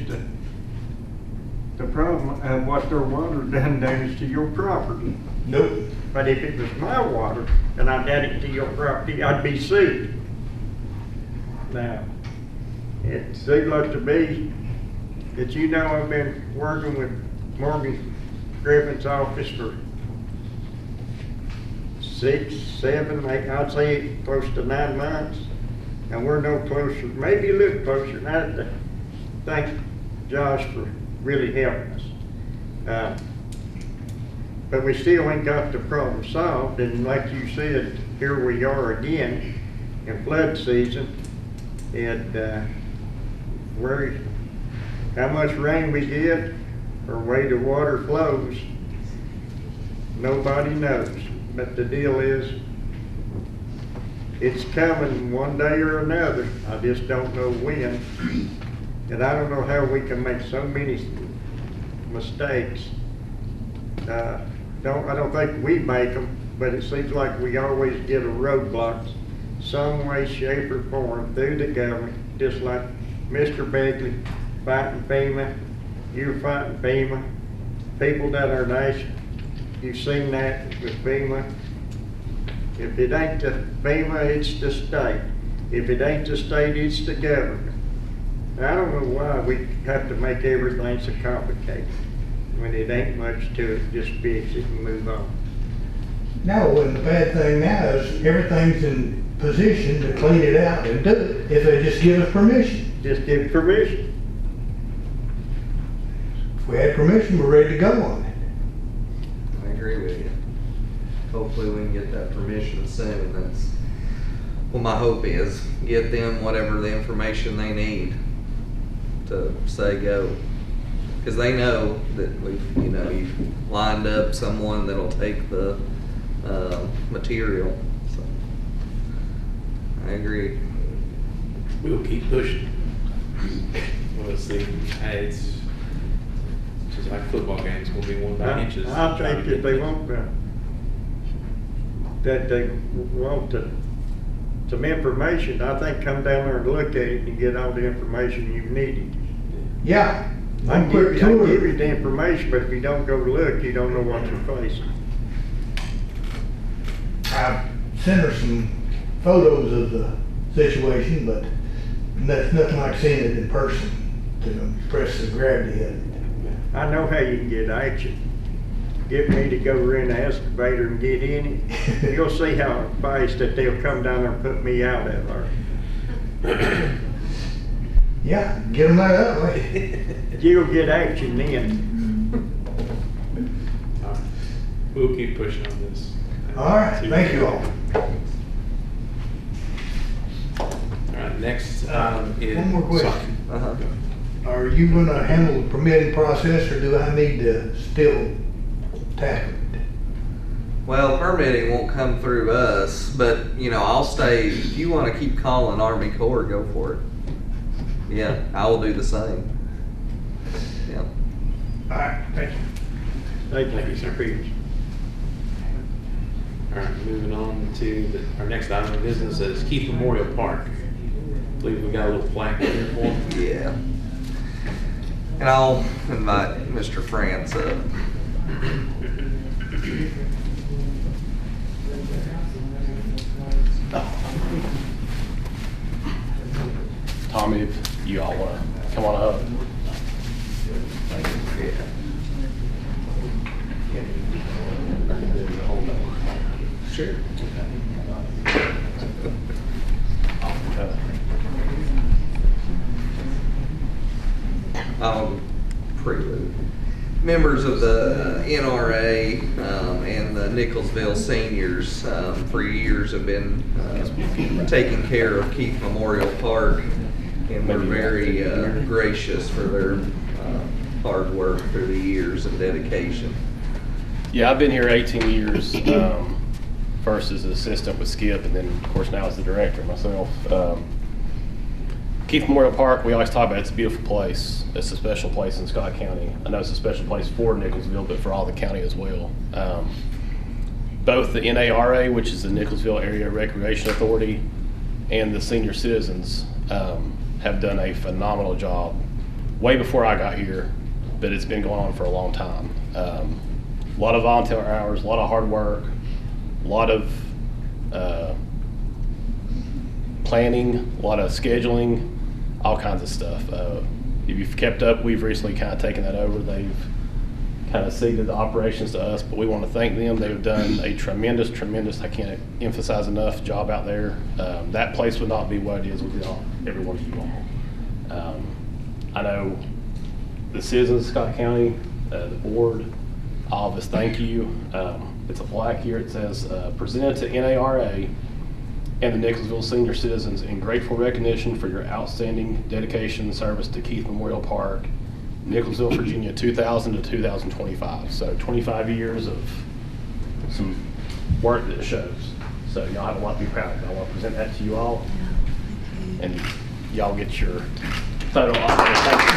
the problem of what their water done damage to your property.
Nope.
But if it was my water and I did it to your property, I'd be sued. Now, it seems like to me that, you know, I've been working with Morgan Griffin's office for 6, 7, 8, I'd say close to 9 months. And we're no closer, maybe a little closer. And I thank Josh for really helping us. But we still ain't got the problem solved. And like you said, here we are again. in flood season, and how much rain we get or way the water flows, nobody knows. But the deal is, it's coming one day or another. I just don't know when. And I don't know how we can make so many mistakes. I don't think we make them, but it seems like we always get a roadblock some way, shape, or form through the government, just like Mr. Begley fighting FEMA, you're fighting FEMA, people down our nation, you've seen that with FEMA. If it ain't the FEMA, it's the state. If it ain't the state, it's the government. I don't know why we have to make everything so complicated when it ain't much to it, just fix it and move on.
No, and the bad thing now is everything's in position to clean it out and do it if they just give us permission.
Just give permission.
If we had permission, we're ready to go on it.
I agree with you. Hopefully we can get that permission soon. That's what my hope is. Get them whatever the information they need to say go. Because they know that you've lined up someone that'll take the material. So I agree.
We'll keep pushing. We'll see. Hey, it's just like football games. It's going to be won by inches.
I think if they want that they want some information, I think come down there and look at it and get all the information you've needed.
Yeah.
I can give you the information, but if you don't go look, you don't know what you're facing.
I sent her some photos of the situation, but that's nothing like seeing it in person to express the gravity of it.
I know how you can get action. Get me to go in the excavator and get in it. You'll see how fast that they'll come down there and put me out of there.
Yeah, get them that way.
You'll get action then.
All right. We'll keep pushing on this.
All right, thank you all.
All right, next is...
One more question.
Uh-huh.
Are you gonna handle the permitting process, or do I need to still tackle it?
Well, permitting won't come through us, but I'll stay. If you want to keep calling Army Corps, go for it. Yeah, I will do the same. Yeah.
All right, thank you.
Thank you, Mr. Peters.
All right, moving on to our next item of business is Keith Memorial Park. I believe we got a little plaque here for him.
Yeah. And I'll invite Mr. France up.
Tommy, if you all want to come on up.
Sure.
Prelude. Members of the NRA and the Nicholsville seniors for years have been taking care of Keith Memorial Park, and we're very gracious for their hard work through the years and dedication.
Yeah, I've been here 18 years, first as an assistant with Skip, and then of course now as the director myself. Keith Memorial Park, we always talk about it's a beautiful place. It's a special place in Scott County. I know it's a special place for Nicholsville, but for all the county as well. Both the NARA, which is the Nicholsville Area Recreation Authority, and the senior citizens have done a phenomenal job way before I got here, but it's been going on for a long time. A lot of volunteer hours, a lot of hard work, a lot of planning, a lot of scheduling, all kinds of stuff. If you've kept up, we've recently kind of taken that over. They've kind of ceded the operations to us, but we want to thank them. They've done a tremendous, I can't emphasize enough, job out there. That place would not be what it is without every one of you all. I know the citizens of Scott County, the board, all of us thank you. It's a plaque here. It says, presented to NARA and the Nicholsville senior citizens in grateful recognition for your outstanding dedication and service to Keith Memorial Park, Nicholsville, Virginia, 2000 to 2025. So 25 years of some work that shows. So y'all have a lot to be proud of. I want to present that to you all. And y'all get your photo op. Thank you.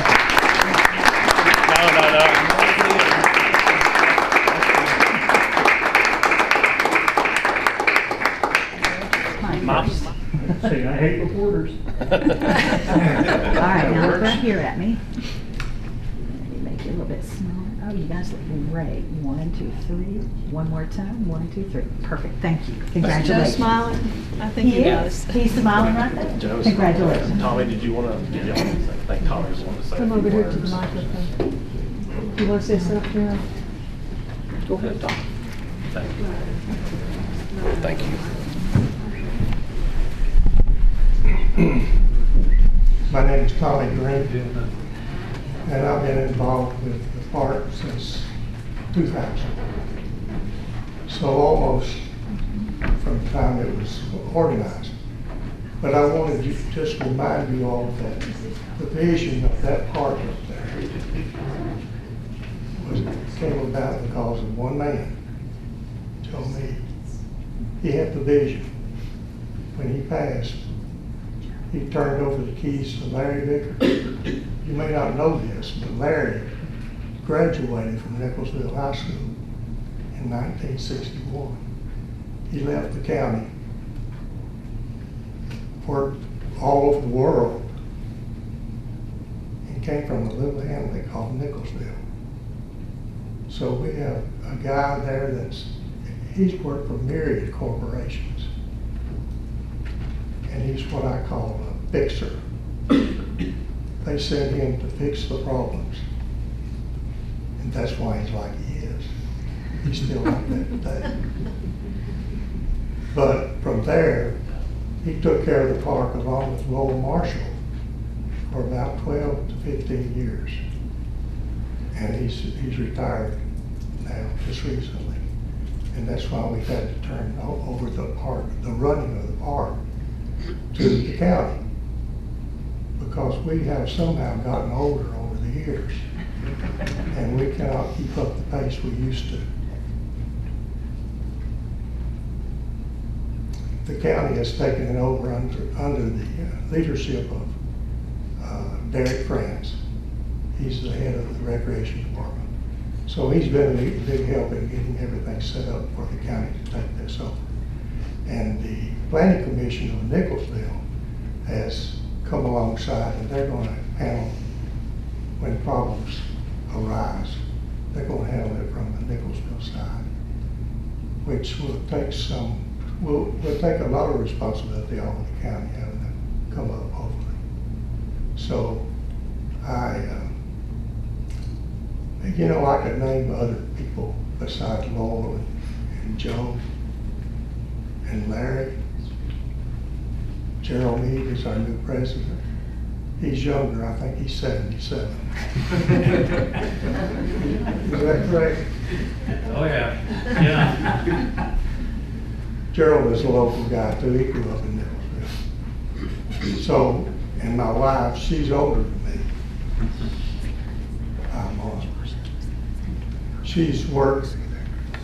See, I hate reporters.
All right, now look right here at me. Maybe make you a little bit smaller. Oh, you guys look great. 1, 2, 3. One more time. 1, 2, 3. Perfect. Thank you. Congratulations.
Joe's smiling? I think he is.
He's smiling right there.
Joe's
Congratulations.
Tommy, did you want to? Did y'all want to say? I think Tommy was wanting to say.
Come
a few
over here to
words.
the microphone. You want to say something?
Go ahead, Tom. Thank you. Thank you.
My name is Tommy Green, and I've been involved with the park since 2000. So almost from the time it was organized. But I wanted to just remind you all that the vision of that park up there came about because of one man, Joe Meade. He had the vision. When he passed, he turned over the keys to Larry Vicker. You may not know this, but Larry graduated from Nicholsville High School in 1961. He left the county, worked all over the world, and came from a little hamlet called Nicholsville. So we have a guy there he's worked for myriad corporations. And he's what I call a fixer. They sent him to fix the problems. And that's why he's like he is. He's still like that today. But from there, he took care of the park along with Lowell Marshall for about 12 to 15 years. And he's retired now, just recently. And that's why we had to turn over the park, the running of the park, to the county, because we have somehow gotten older over the years, and we cannot keep up the pace we used to. The county has taken it over under the leadership of Derek France. He's the head of the recreation department. So he's been a big help in getting everything set up for the county to take this over. And the Planning Commission of Nicholsville has come alongside, and they're going to handle when problems arise. They're going to handle it from the Nicholsville side, which will take will take a lot of responsibility off of the county having to come up, hopefully. So I could name other people besides Lowell and Joe and Larry. Gerald Meade is our new president. He's younger, I think he's 77. Is that correct?
Oh, yeah. Yeah.
Gerald is a local guy too, he grew up in Nicholsville. So, and my wife, she's older than me. She's worked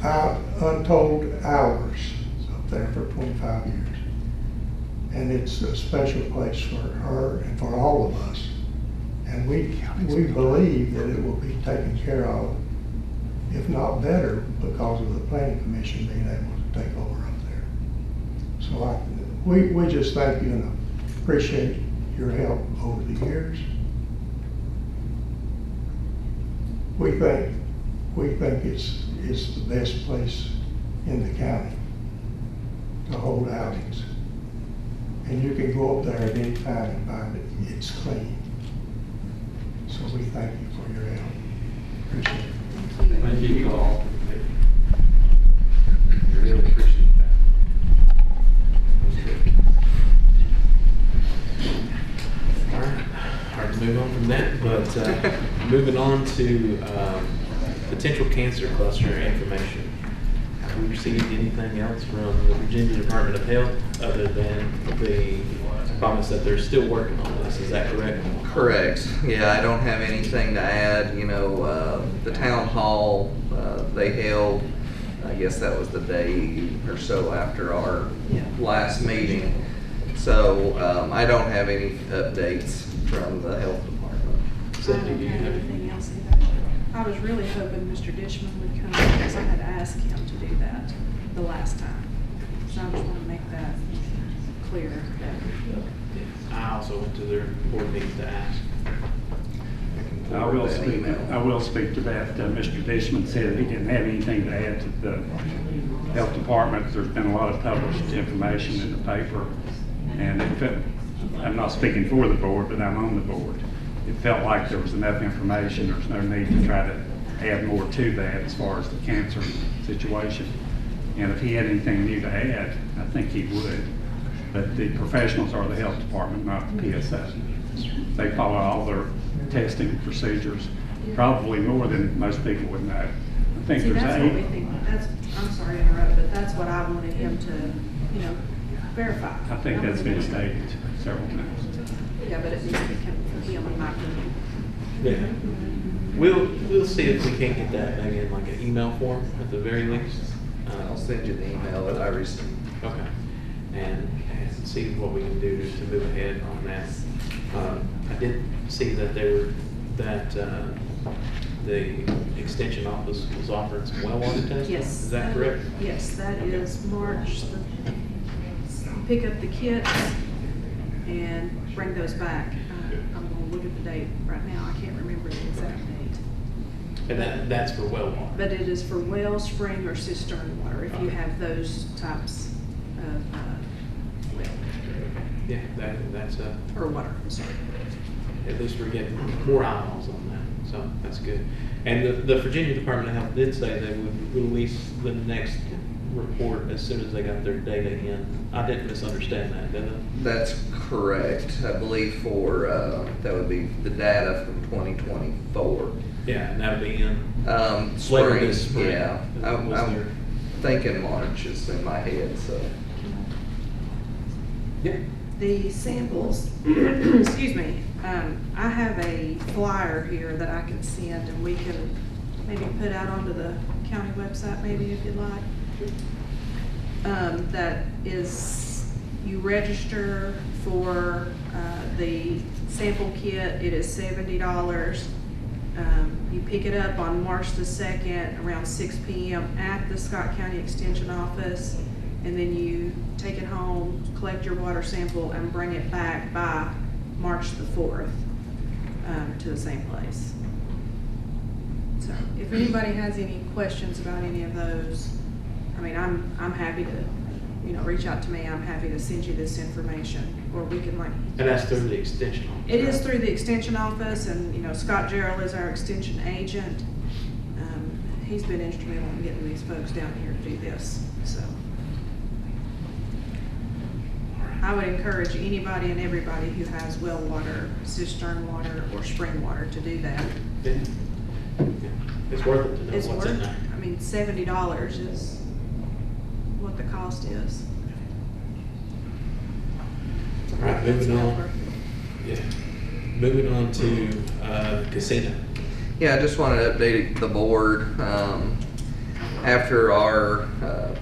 untold hours up there for 25 years. And it's a special place for her and for all of us. And we believe that it will be taken care of, if not better, because of the Planning Commission being able to take over up there. So we just thank you and appreciate your help over the years. We think it's the best place in the county to hold outings. And you can go up there at any time and find it's clean. So we thank you for your help. Appreciate it.
Thank you all. I really appreciate that. All right, hard to move on from that, but moving on to potential cancer cluster information. we received anything else from the Virginia Department of Health other than the promise that they're still working on this. Is that correct?
Correct. Yeah, I don't have anything to add. You know, the town hall, they held, I guess that was the day or so after our last meeting. So I don't have any updates from the health department.
I don't have anything else either. I was really hoping Mr. Dishman would come because I had asked him to do that the last time. So I just want to make that clear.
I also went to their board meeting to ask.
I will speak to that. Mr. Dishman said he didn't have anything to add to the health department. There's been a lot of published information in the paper, and I'm not speaking for the board, but I'm on the board. It felt like there was enough information. There's no need to try to add more to that as far as the cancer situation. And if he had anything new to add, I think he would. But the professionals are the health department, not the PSA. They follow all their testing procedures, probably more than most people would know. I think
See,
there's
that's what we think. I'm sorry to interrupt, but that's what I wanted him to, verify.
I think that's been stated several times.
Yeah, but it needs to be coming from him, in my opinion.
Yeah. We'll see if we can't get that maybe in like an email form at the very least.
I'll send you the email that I received.
Okay. And see what we can do to move ahead on that. I did see that the extension office was offering some well water testing.
Yes.
Is that correct?
Yes, that is March. Pick up the kits and bring those back. I'm going to look at the date right now. I can't remember the exact date.
And that's for well water?
But it is for well, spring, or cistern water, if you have those types of well.
Yeah, that's
or water, I'm sorry.
At least we're getting more eyeballs on that, so that's good. And the Virginia Department of Health did say they would release the next report as soon as they got their data in. I didn't misunderstand that, did I?
That's correct. I believe for, that would be the data from 2024.
Yeah, and that'll be in
spring.
this spring.
Yeah, I'm thinking March is in my head, so.
Yeah.
The samples, excuse me, I have a flyer here that I can send and we can maybe put out onto the county website maybe if you'd like. That is, you register for the sample kit, it is $70. You pick it up on March the 2nd around 6 p.m. at the Scott County Extension Office, and then you take it home, collect your water sample, and bring it back by March the 4th to the same place. So if anybody has any questions about any of those, I mean, I'm happy to, reach out to me. I'm happy to send you this information, or we can
And that's through the extension office?
It is through the extension office, and Scott Gerald is our extension agent. He's been instrumental in getting these folks down here to do this. So I would encourage anybody and everybody who has well water, cistern water, or spring water to do that.
Yeah. It's worth it to know
It's
what's
worth
in
it.
there.
I mean, $70 is what the cost is.
All right, moving on. Yeah. Moving on to casino.
Yeah, I just wanted to update the board. After our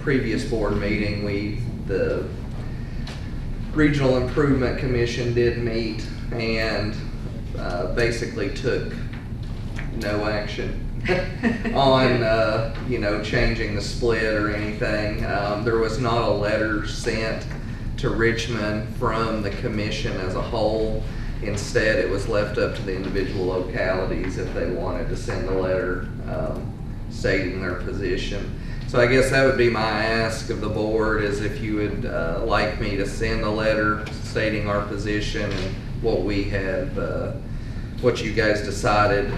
previous board meeting, the Regional Improvement Commission did meet and basically took no action on, changing the split or anything. There was not a letter sent to Richmond from the commission as a whole. Instead, it was left up to the individual localities if they wanted to send a letter stating their position. So I guess that would be my ask of the board, is if you would like me to send a letter stating our position and what we have, what you guys decided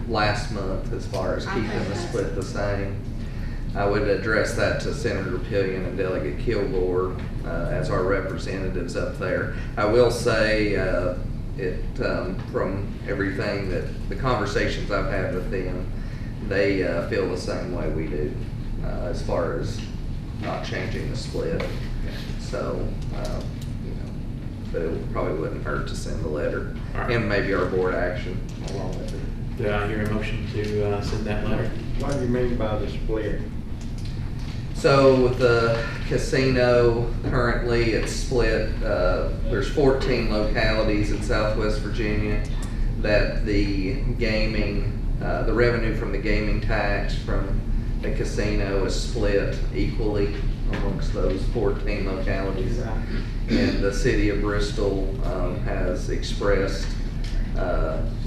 last month as far as keeping the split the same. I would address that to Senator Pillion and Delegate Kilgore as our representatives up there. I will say from everything that the conversations I've had with them, they feel the same way we do. as far as not changing the split. So, you know, but it probably wouldn't hurt to send the letter and maybe our board action along with it.
Do I hear a motion to send that letter?
What do you mean by the split?
So with the casino, currently it's split, there's 14 localities in Southwest Virginia that the gaming, the revenue from the gaming tax from the casino is split equally amongst those 14 localities. And the city of Bristol has expressed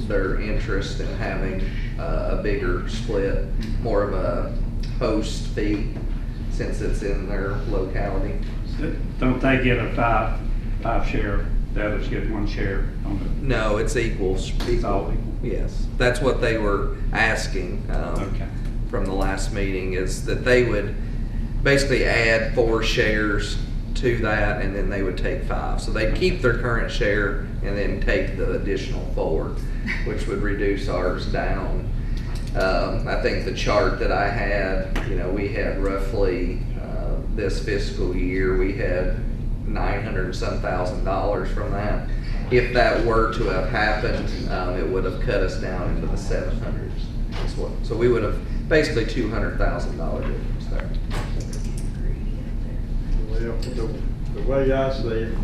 their interest in having a bigger split, more of a host fee, since it's in their locality.
Don't they get a five share, the others get 1 share on the?
No, it's equal.
It's all equal?
Yes, that's what they were asking
Okay.
from the last meeting, is that they would basically add 4 shares to that, and then they would take 5. So they'd keep their current share and then take the additional 4, which would reduce ours down. I think the chart that I had, you know, we had roughly this fiscal year, we had $900 and some thousand from that. If that were to have happened, it would have cut us down into the 700s. So we would have basically $200,000 difference there.
Well, the way I see it,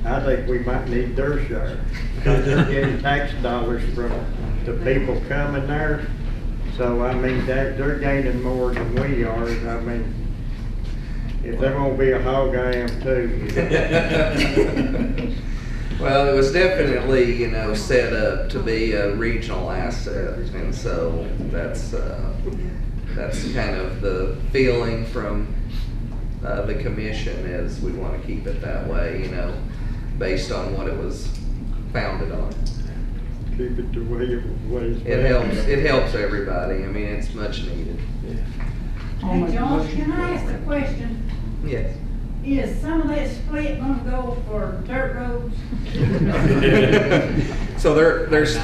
I think we might need their share, because they're getting tax dollars from the people coming there. So, I mean, they're gaining more than we are. I mean, if they're gonna be a hog, I am too.
Well, it was definitely, you know, set up to be a regional asset, and so that's kind of the feeling from the commission, is we want to keep it that way, you know, based on what it was founded on.
Keep it the way it's
It helps everybody. I mean, it's much needed.
Hey, John, can I ask a question?
Yes.
Is some of that split gonna go for dirt roads?
So there's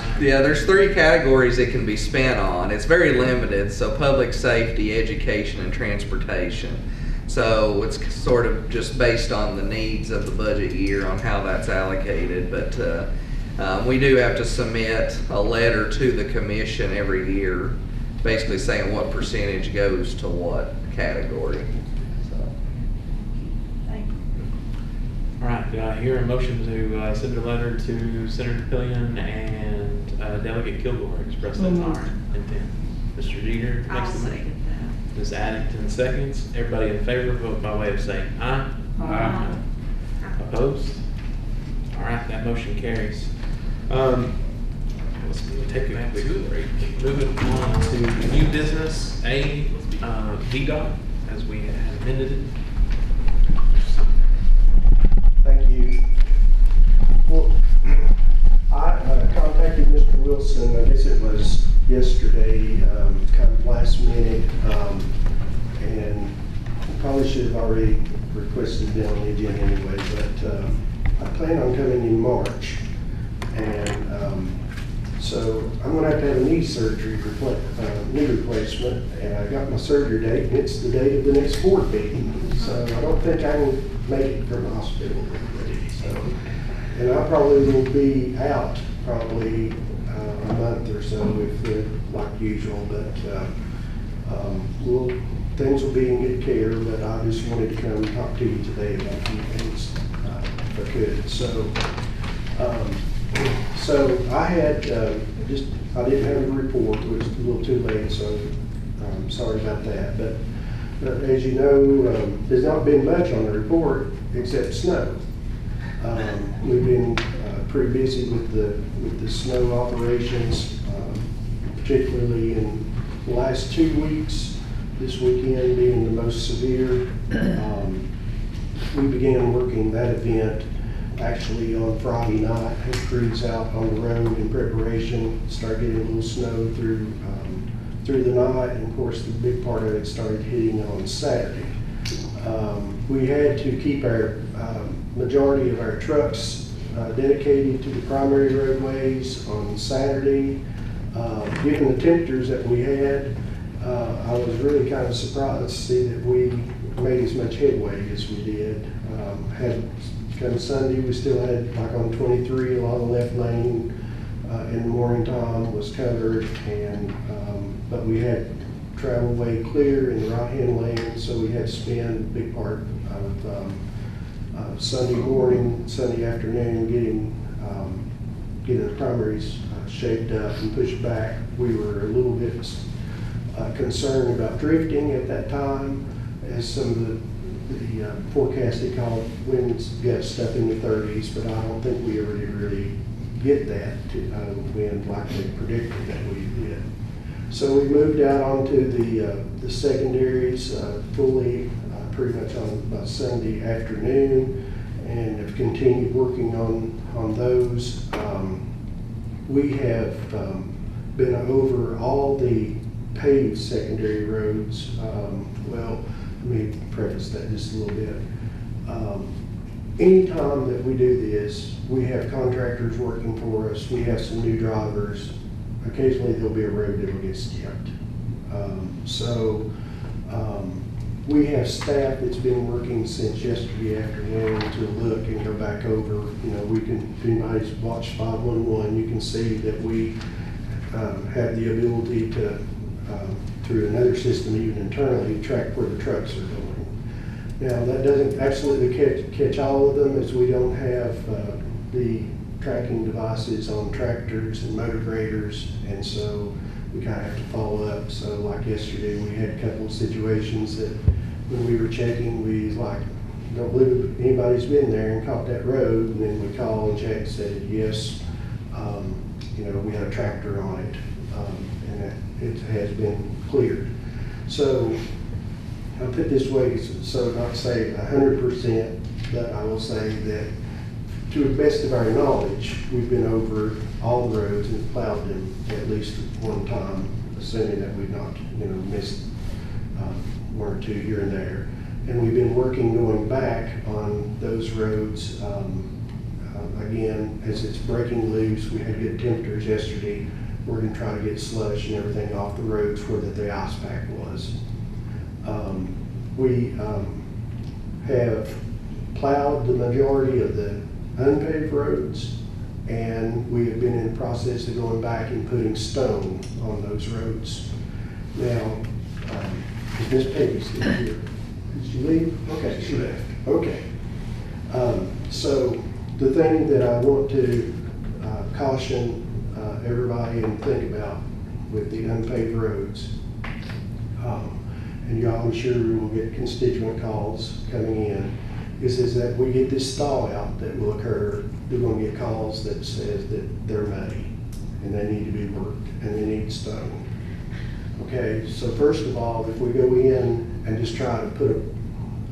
3 categories it can be spent on. It's very limited. So public safety, education, and transportation. So it's sort of just based on the needs of the budget year on how that's allocated. But we do have to submit a letter to the commission every year, basically saying what percentage goes to what category.
All right, do I hear a motion to send a letter to Senator Pillion and Delegate Kilgore expressing our intent? Mr. Jeter
I'll
makes the motion.
second that.
Ms. Addington seconds. Everybody in favor, vote by way of saying aye.
Aye.
Opposed? All right, that motion carries. Let's take a quick break. Moving on to new business, VDOT, as we had amended it.
Thank you. Well, I contacted Mr. Wilson, I guess it was yesterday, kind of last minute, and probably should have already requested it on the agenda anyway, but I plan on coming in March, and so I'm going to have a knee surgery, knee replacement, and I got my surgery date, and it's the date of the next board meeting, so I don't think I can make it from the hospital. So, and I probably will be out probably a month or so if they're like usual, but things will be in good care, but I just wanted to come and talk to you today about a few things if I could. So I had I didn't have a report, it was a little too late, so I'm sorry about that. But as you know, there's not been much on the report except snow. We've been pretty busy with the snow operations, particularly in the last 2 weeks, this weekend being the most severe. We began working that event actually on Friday night, had crews out on the road in preparation, started getting a little snow through the night, and of course the big part of it started hitting on Saturday. We had to keep our majority of our trucks dedicated to the primary roadways on Saturday. Given the temperatures that we had, I was really kind of surprised to see that we made as much headway as we did. Had come Sunday, we still had, like on 23, a lot of left lane in the morning time was covered, and but we had travel way clear in the right-hand lane, so we had to spend a big part of Sunday morning, Sunday afternoon getting the primaries shaped up and pushed back. We were a little bit concerned about drifting at that time, as some of the forecasting called winds gusts up in the 30s, but I don't think we ever did really get that wind like they predicted that we did. So we moved out onto the secondaries fully pretty much on Sunday afternoon, and have continued working on those. We have been over all the paved secondary roads. Well, let me preface that just a little bit. Anytime that we do this, we have contractors working for us, we have some new drivers. Occasionally there'll be a road that will get skipped. We have staff that's been working since yesterday afternoon to look and go back over. You know, we can, if anybody's watched 511, you can see that we have the ability to, through another system even internally, track where the trucks are going. Now, that doesn't absolutely catch all of them, as we don't have the tracking devices on tractors and motor graders, and so we kind of have to follow up. So like yesterday, we had a couple of situations that when we were checking, we like, don't believe anybody's been there and caught that road, and then we call and check and said, yes, you know, we had a tractor on it, and that it has been cleared. So I'll put it this way, so not to say 100%, but I will say that to the best of our knowledge, we've been over all the roads and plowed them at least one time, assuming that we've not, you know, missed one or two here and there. And we've been working going back on those roads. Again, as it's breaking loose, we had good temperatures yesterday. We're going to try to get slush and everything off the roads where the ice pack was. We have plowed the majority of the unpaved roads, and we have been in the process of going back and putting stone on those roads. Now, is Miss Peggy still here? Did she leave? Okay, she left. Okay. So the thing that I want to caution everybody and think about with the unpaved roads, and y'all, I'm sure will get constituent calls coming in, is that we get this thaw out that will occur. We're going to get calls that says that they're muddy and they need to be worked and they need stone. Okay, so first of all, if we go in and just try to put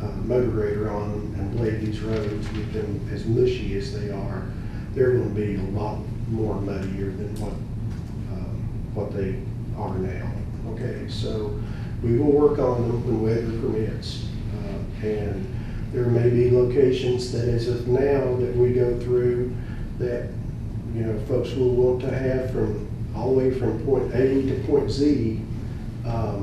a motor grader on them and blade these roads with them as mushy as they are, they're going to be a lot more muddier than what they are now. Okay, so we will work on them when weather permits, and there may be locations that, as of now, that we go through that, you know, folks will want to have from all the way from point A to point Z,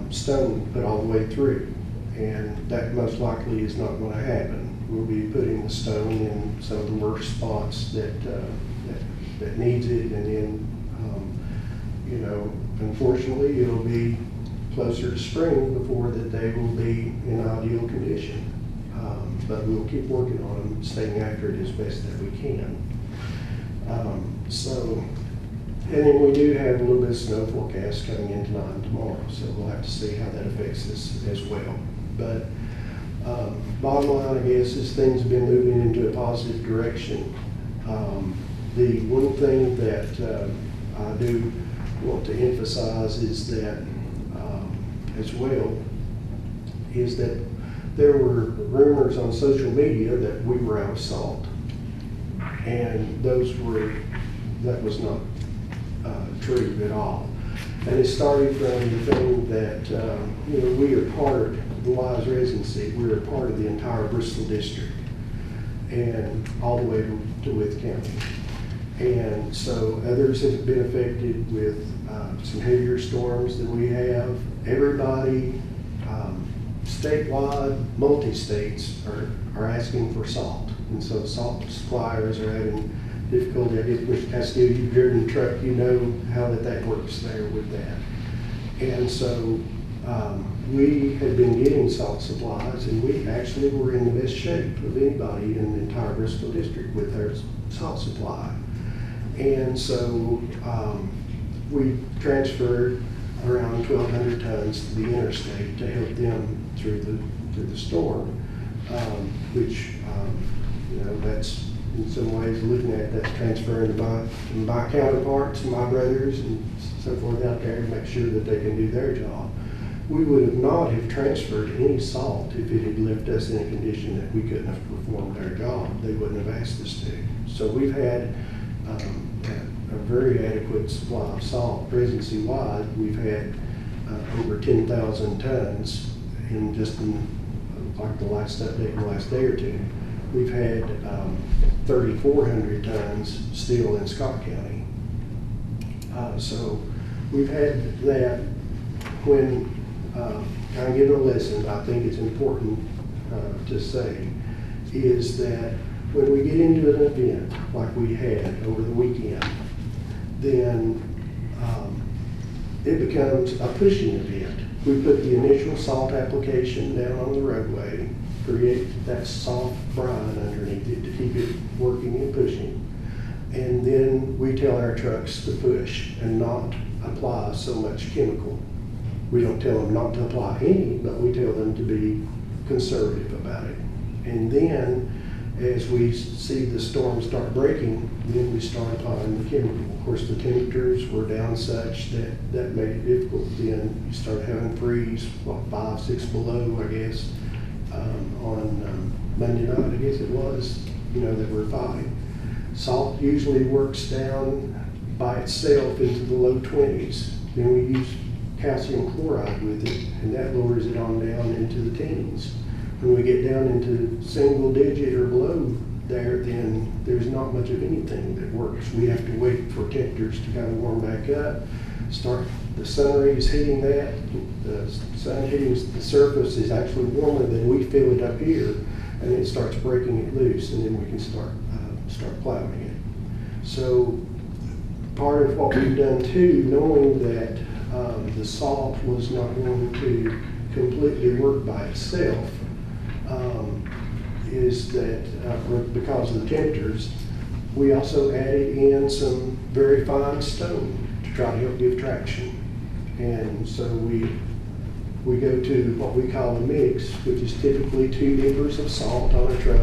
stone put all the way through, and that most likely is not going to happen. We'll be putting the stone in some of the worst spots that needs it, and then, you know, unfortunately, it'll be closer to spring before that they will be in ideal condition. But we'll keep working on them, staying after it as best that we can. And then we do have a little bit of snow forecast coming in tonight and tomorrow, so we'll have to see how that affects us as well. But bottom line, I guess, is things have been moving into a positive direction. The one thing that I do want to emphasize is that, as well, is that there were rumors on social media that we were out of salt, and that was not true at all. And it started from the thing that you know, we are part of the Wise Residency. We are part of the entire Bristol district and all the way to Wythe County. And so others have been affected with some heavier storms than we have. Everybody, statewide, multi-states are asking for salt. And so salt suppliers are having difficulty. I guess, Mr. Castillo, you've driven the truck, you know how that works there with that. And so we had been getting salt supplies, and we actually were in the best shape of anybody in the entire Bristol district with our salt supply. And so we transferred around 1,200 tons to the interstate to help them through the storm, which you know, that's in some ways looking at that's transferring to my counterparts and my brothers and so forth out there to make sure that they can do their job. We would have not have transferred any salt if it had left us in a condition that we couldn't have performed our job. They wouldn't have asked us to. So we've had a very adequate supply of salt. Presidency-wide, we've had over 10,000 tons in just like the last update in the last day or two. We've had 3,400 tons still in Scott County. So we've had that. When kind of giving a lesson, I think it's important to say, is that when we get into an event like we had over the weekend, then it becomes a pushing event. We put the initial salt application down on the roadway, create that soft brine underneath it to keep it working and pushing. And then we tell our trucks to push and not apply so much chemical. We don't tell them not to apply any, but we tell them to be conservative about it. And then, as we see the storm start breaking, then we start applying the chemical. Of course, the temperatures were down such that made it difficult. Then you start having freeze, 5, 6 below, I guess, on Monday night, I guess it was, you know, that we're fine. Salt usually works down by itself into the low 20s. Then we use calcium chloride with it, and that lowers it on down into the teens. When we get down into single digit or below there, then there's not much of anything that works. We have to wait for temperatures to kind of warm back up. The sun rays hitting that, the sun hitting the surface is actually warmer than we feel it up here, and it starts breaking it loose, and then we can start plowing it. So part of what we've done too, knowing that the salt was not going to completely work by itself, is that because of the temperatures, we also added in some very fine stone to try to help give traction. And so we go to what we call a mix, which is typically 2 dippers of salt on a truck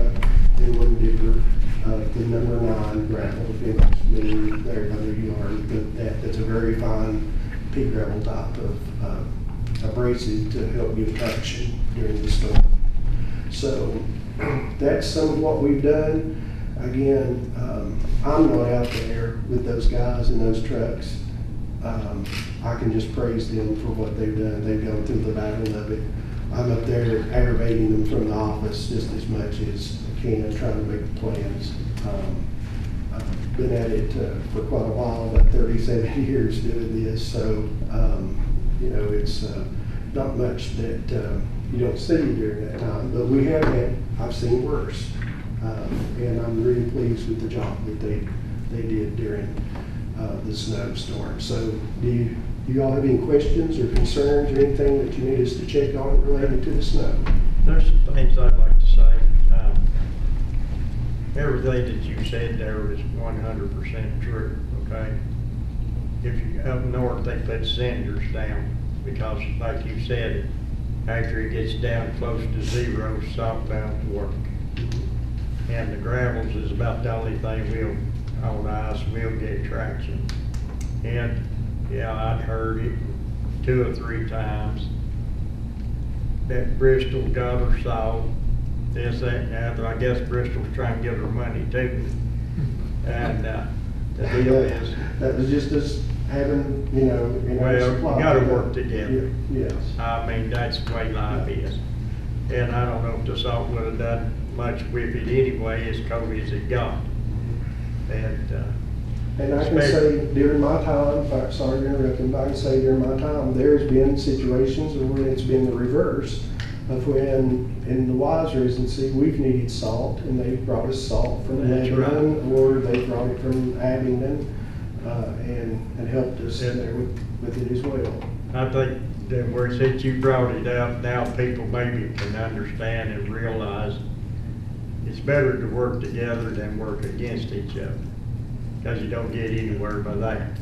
and 1 dipper of the number 9 gravel, if anybody's familiar with their yard. That's a very fine pea gravel type of abrasive to help give traction during the storm. So that's some of what we've done. Again, I'm not out there with those guys in those trucks. I can just praise them for what they've done. They've gone through the battle of it. I'm up there aggravating them from the office just as much as I can, trying to make the plans. I've been at it for quite a while, about 37 years doing this, so you know, it's not much that you don't see during that time, but I've seen worse, and I'm really pleased with the job that they did during the snowstorm. So do you all have any questions or concerns or anything that you need us to check on related to the snow?
There's some things I'd like to say. Everything that you said there is 100% true, okay? If you up north, they put cinders down because, like you said, after it gets down close to 0, salt bound to work. And the gravels is about the only thing on ice will get traction. And yeah, I'd heard it 2 or 3 times that Bristol got her salt, this, that, and that. I guess Bristol's trying to get her money too. And the deal is,
that was just us having, you know,
well, you gotta work together.
Yes.
I mean, that's the way life is. And I don't know if the salt would have done much with it anyway, as cold as it got. And
And I can say during my time, sorry to interrupt him, but I can say during my time, there's been situations where it's been the reverse of when in the Wise Residency, we've needed salt and they've brought us salt from Lebanon or they brought it from Abingdon and helped us there with it as well.
I think that where since you brought it up, now people maybe can understand and realize it's better to work together than work against each other, because you don't get anywhere by that.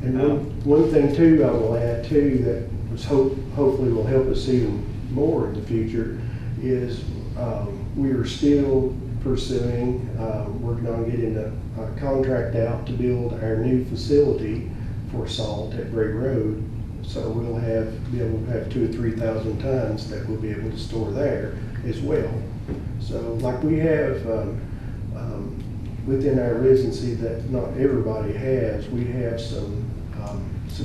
And one thing too, I will add too, that was hopefully will help us even more in the future is we are still pursuing, working on getting a contract out to build our new facility for salt at Bray Road. So we'll be able to have 2,000 or 3,000 tons that we'll be able to store there as well. So like we have within our residency that not everybody has, we have some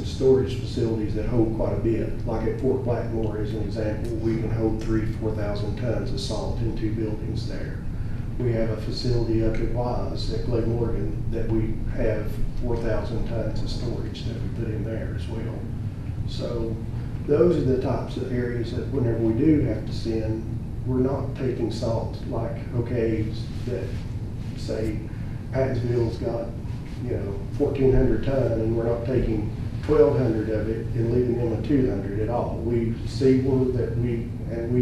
storage facilities that hold quite a bit. Like at Fort Blackmore as an example, we can hold 3,000 to 4,000 tons of salt in 2 buildings there. We have a facility up at Wise at Glen Morgan that we have 4,000 tons of storage that we put in there as well. So those are the types of areas that whenever we do have to send, we're not taking salt like, okay, that say Pattinsville's got, 1,400 ton and we're not taking 1,200 of it and leaving them a 200 at all. We see that we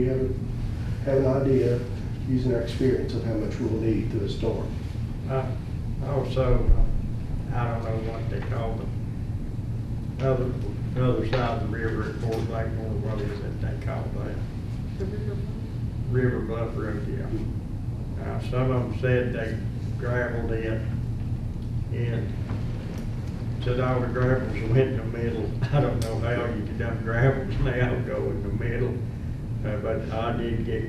have an idea using our experience of how much we'll need through a storm.
Also, I don't know what they call the other side of the river at Fort Blackmore, what is it they call that? River Bluff Road, yeah. Some of them said they gravelled it and said all the gravels went in the middle. I don't know how you can have gravels now go in the middle, but I did get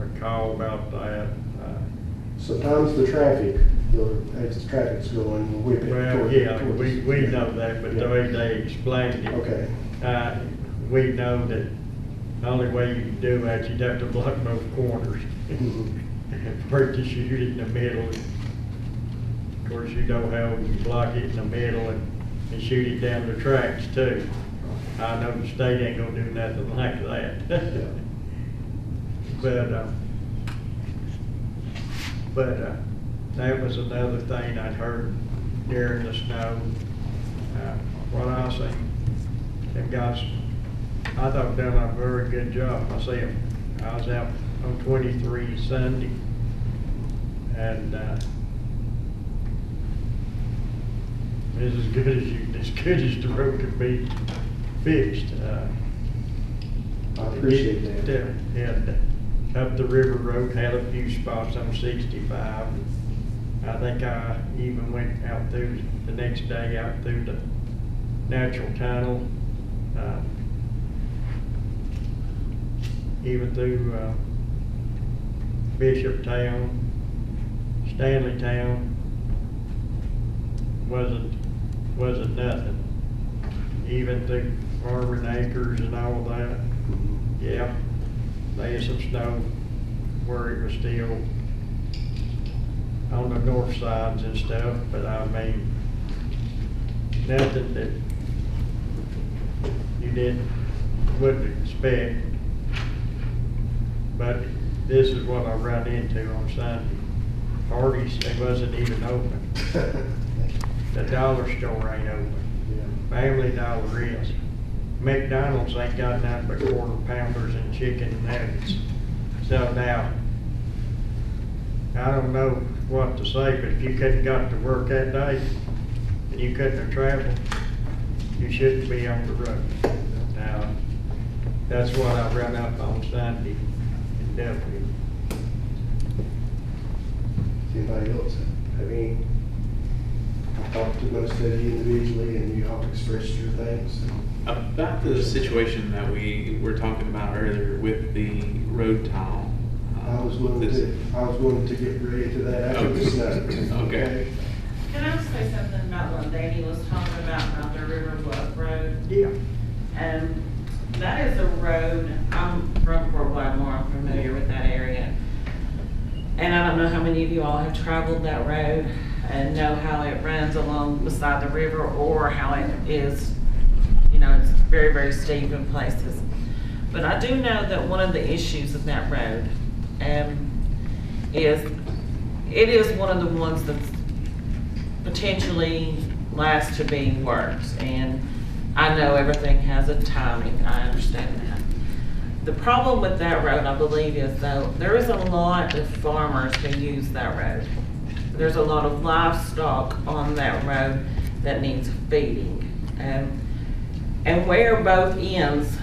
a call about that.
Sometimes the traffic, as the traffic's going, we'll whip it.
Well, yeah, we know that, but the way they explained it,
okay.
We know that the only way you can do that, you'd have to block both corners. First you shoot it in the middle. Of course, you know how you block it in the middle and shoot it down the tracks too. I know the state ain't gonna do nothing like that. But that was another thing I'd heard during the snow. What I seen, them guys, I thought done a very good job. I was out on 23 Sunday, and it's as good as the road could be fixed.
I appreciate that.
And up the river road had a few spots on 65. I think I even went out through the next day out through the natural tunnel, even through Bishop Town, Stanley Town. Wasn't nothing. Even through Marvin Acres and all that. Yeah, there was some snow where it was still on the north sides and stuff, but I mean, nothing that you wouldn't expect. But this is what I run into on Sunday. Parties, they wasn't even open. The dollar store ain't open. Family Dollar is. McDonald's ain't got nothing but quarter pounders and chicken nuggets. So now, I don't know what to say, but if you couldn't got to work that day and you couldn't have traveled, you shouldn't be on the road. Now, that's what I run up on Sunday in Delphi.
Anybody else have any? I talked to most of you individually and you all expressed your things.
About the situation that we were talking about earlier with the road tile.
I was willing to get ready to that after the snow.
Okay.
Can I say something about what Danny was talking about the River Bluff Road?
Yeah.
That is a road, I'm from Fort Blackmore, I'm familiar with that area. And I don't know how many of you all have traveled that road, and know how it runs along beside the river, or how it is, you know, it's very, very steep in places. But I do know that one of the issues of that road is it is one of the ones that's potentially last to be worked. And I know everything has a timing, I understand that. The problem with that road, I believe, is though, there is a lot of farmers who use that road. There's a lot of livestock on that road that needs feeding. And where both ends,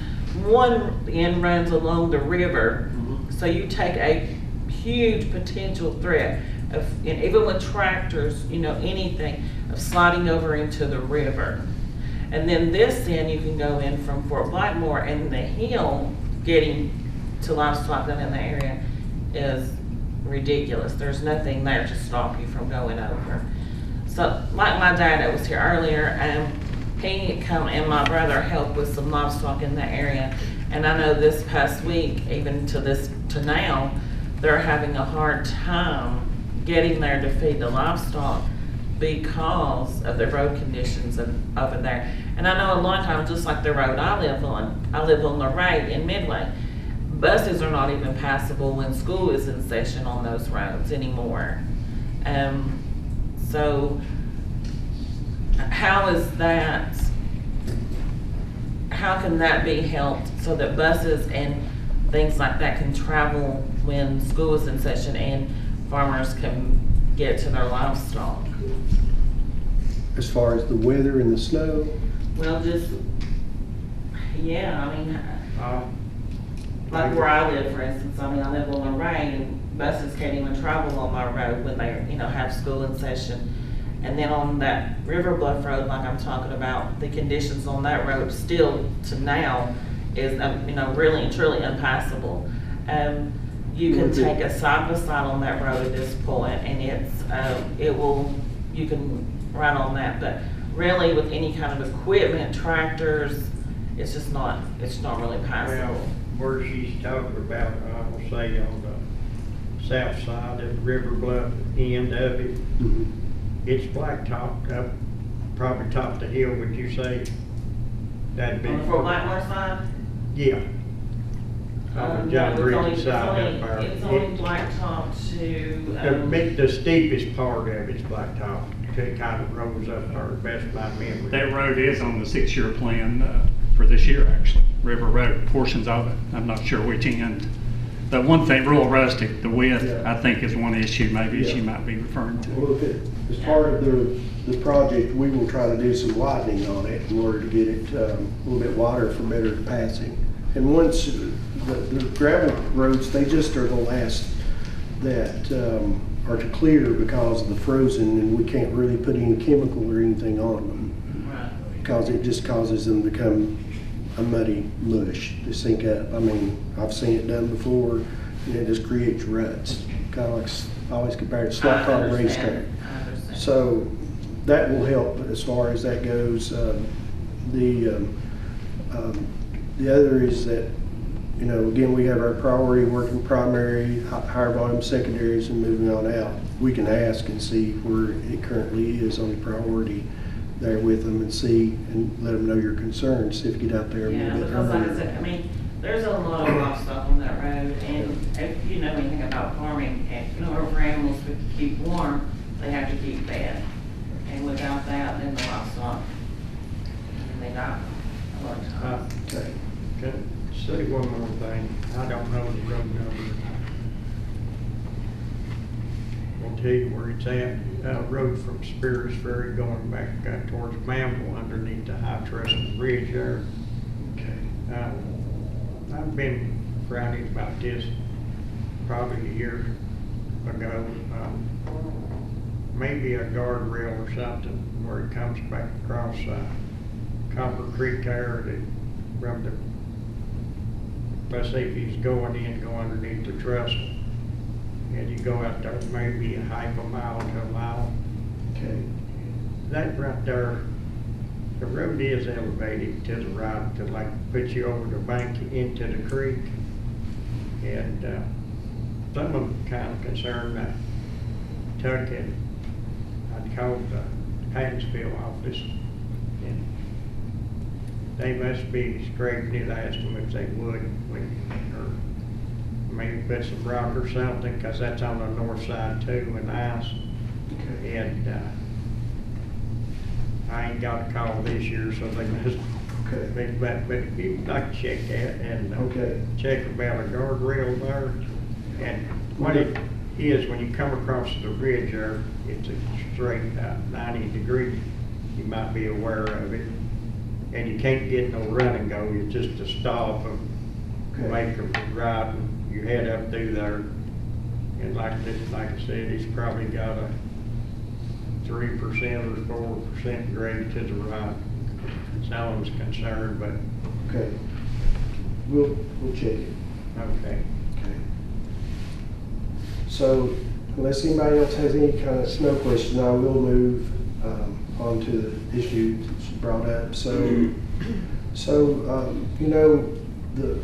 one end runs along the river, so you take a huge potential threat of, and even with tractors, you know, anything, of sliding over into the river. And then this end, you can go in from Fort Blackmore, and the hill getting to livestock in the area is ridiculous. There's nothing there to stop you from going over. So, like my dad that was here earlier, he come and my brother helped with some livestock in the area. And I know this past week, even to now, they're having a hard time getting there to feed the livestock because of the road conditions over there. And I know a lot of times, just like the road I live on Lorraine in Midway, buses are not even passable when school is in session on those roads anymore. So how can that be helped so that buses and things like that can travel when school is in session and farmers can get to their livestock?
As far as the weather and the snow?
Well, yeah, I mean, like where I live, for instance, I mean, I live on Lorraine, and buses can't even travel on my road when they, you know, have school in session. And then on that River Bluff Road, like I'm talking about, the conditions on that road still to now is, you know, really and truly impassable. You can take a side-by-side on that road at this point, and you can ride on that. But really, with any kind of equipment, tractors, it's not really passable.
Well, where she's talking about, I will say on the south side of the River Bluff end of it, it's blacktopped up, probably top the hill, would you say? That'd be.
On the Fort Blackmore side?
Yeah. On the John Bridge side up there.
It's only blacktop to.
The steepest part of it's blacktop. It kind of rose up there, best of my memory.
That road is on the 6-year plan for this year, actually. River Road, portions of it. I'm not sure which end. The one thing, rural rustic, the width, I think is one issue maybe she might be referring to.
Well, as part of the project, we will try to do some widening on it in order to get it a little bit wider for better passing. And once the gravel roads, they just are the last that are to clear because of the frozen, and we can't really put any chemical or anything on them. Because it just causes them to become a muddy mush to sink up. I mean, I've seen it done before, and it just creates ruts. Kind of like, I always compare it to slot car racetrack. So that will help as far as that goes. The other is that, you know, again, we have our priority working primary, higher volume secondaries, and moving on out. We can ask and see where it currently is on the priority there with them, and see and let them know your concerns if you get out there a little bit
because
earlier.
like I said, I mean, there's a lot of livestock on that road, and if you know anything about farming, in order for animals to keep warm, they have to keep fed. And without that, then the livestock, they die a lot of times.
Okay. Can I say one more thing? I don't know the road number. I'll tell you where it's at. Road from Spears Ferry going back towards Mammal underneath the high trestle bridge there. Okay. I've been writing about this probably a year ago. Maybe a guardrail or something where it comes back across Copper Creek there from the, let's say if he's going in, go underneath the trestle. And you go out there maybe a half a mile to a mile. Okay. That right there, the road is elevated to the right to like put you over the bank into the creek. And some of them kind of concerned that tucking. I called the Hansfield office, and they must be scraping it. I asked them if they would, or maybe put some rock or something, because that's on the north side too, and ice.
Okay.
And I ain't got a call this year, so they must.
Okay.
But if you'd like to check that and
Okay.
check about a guardrail there. And what it is, when you come across the bridge there, it's a straight 90 degree. You might be aware of it. And you can't get no run and go. It's just a stop and make a right, and you head up through there. And like I said, it's probably got a 3% or 4% grade to the right. Someone's concerned, but.
Okay. We'll check it.
Okay.
Okay. So unless anybody else has any kind of snow questions, I will move on to the issue that's brought up. So you know, the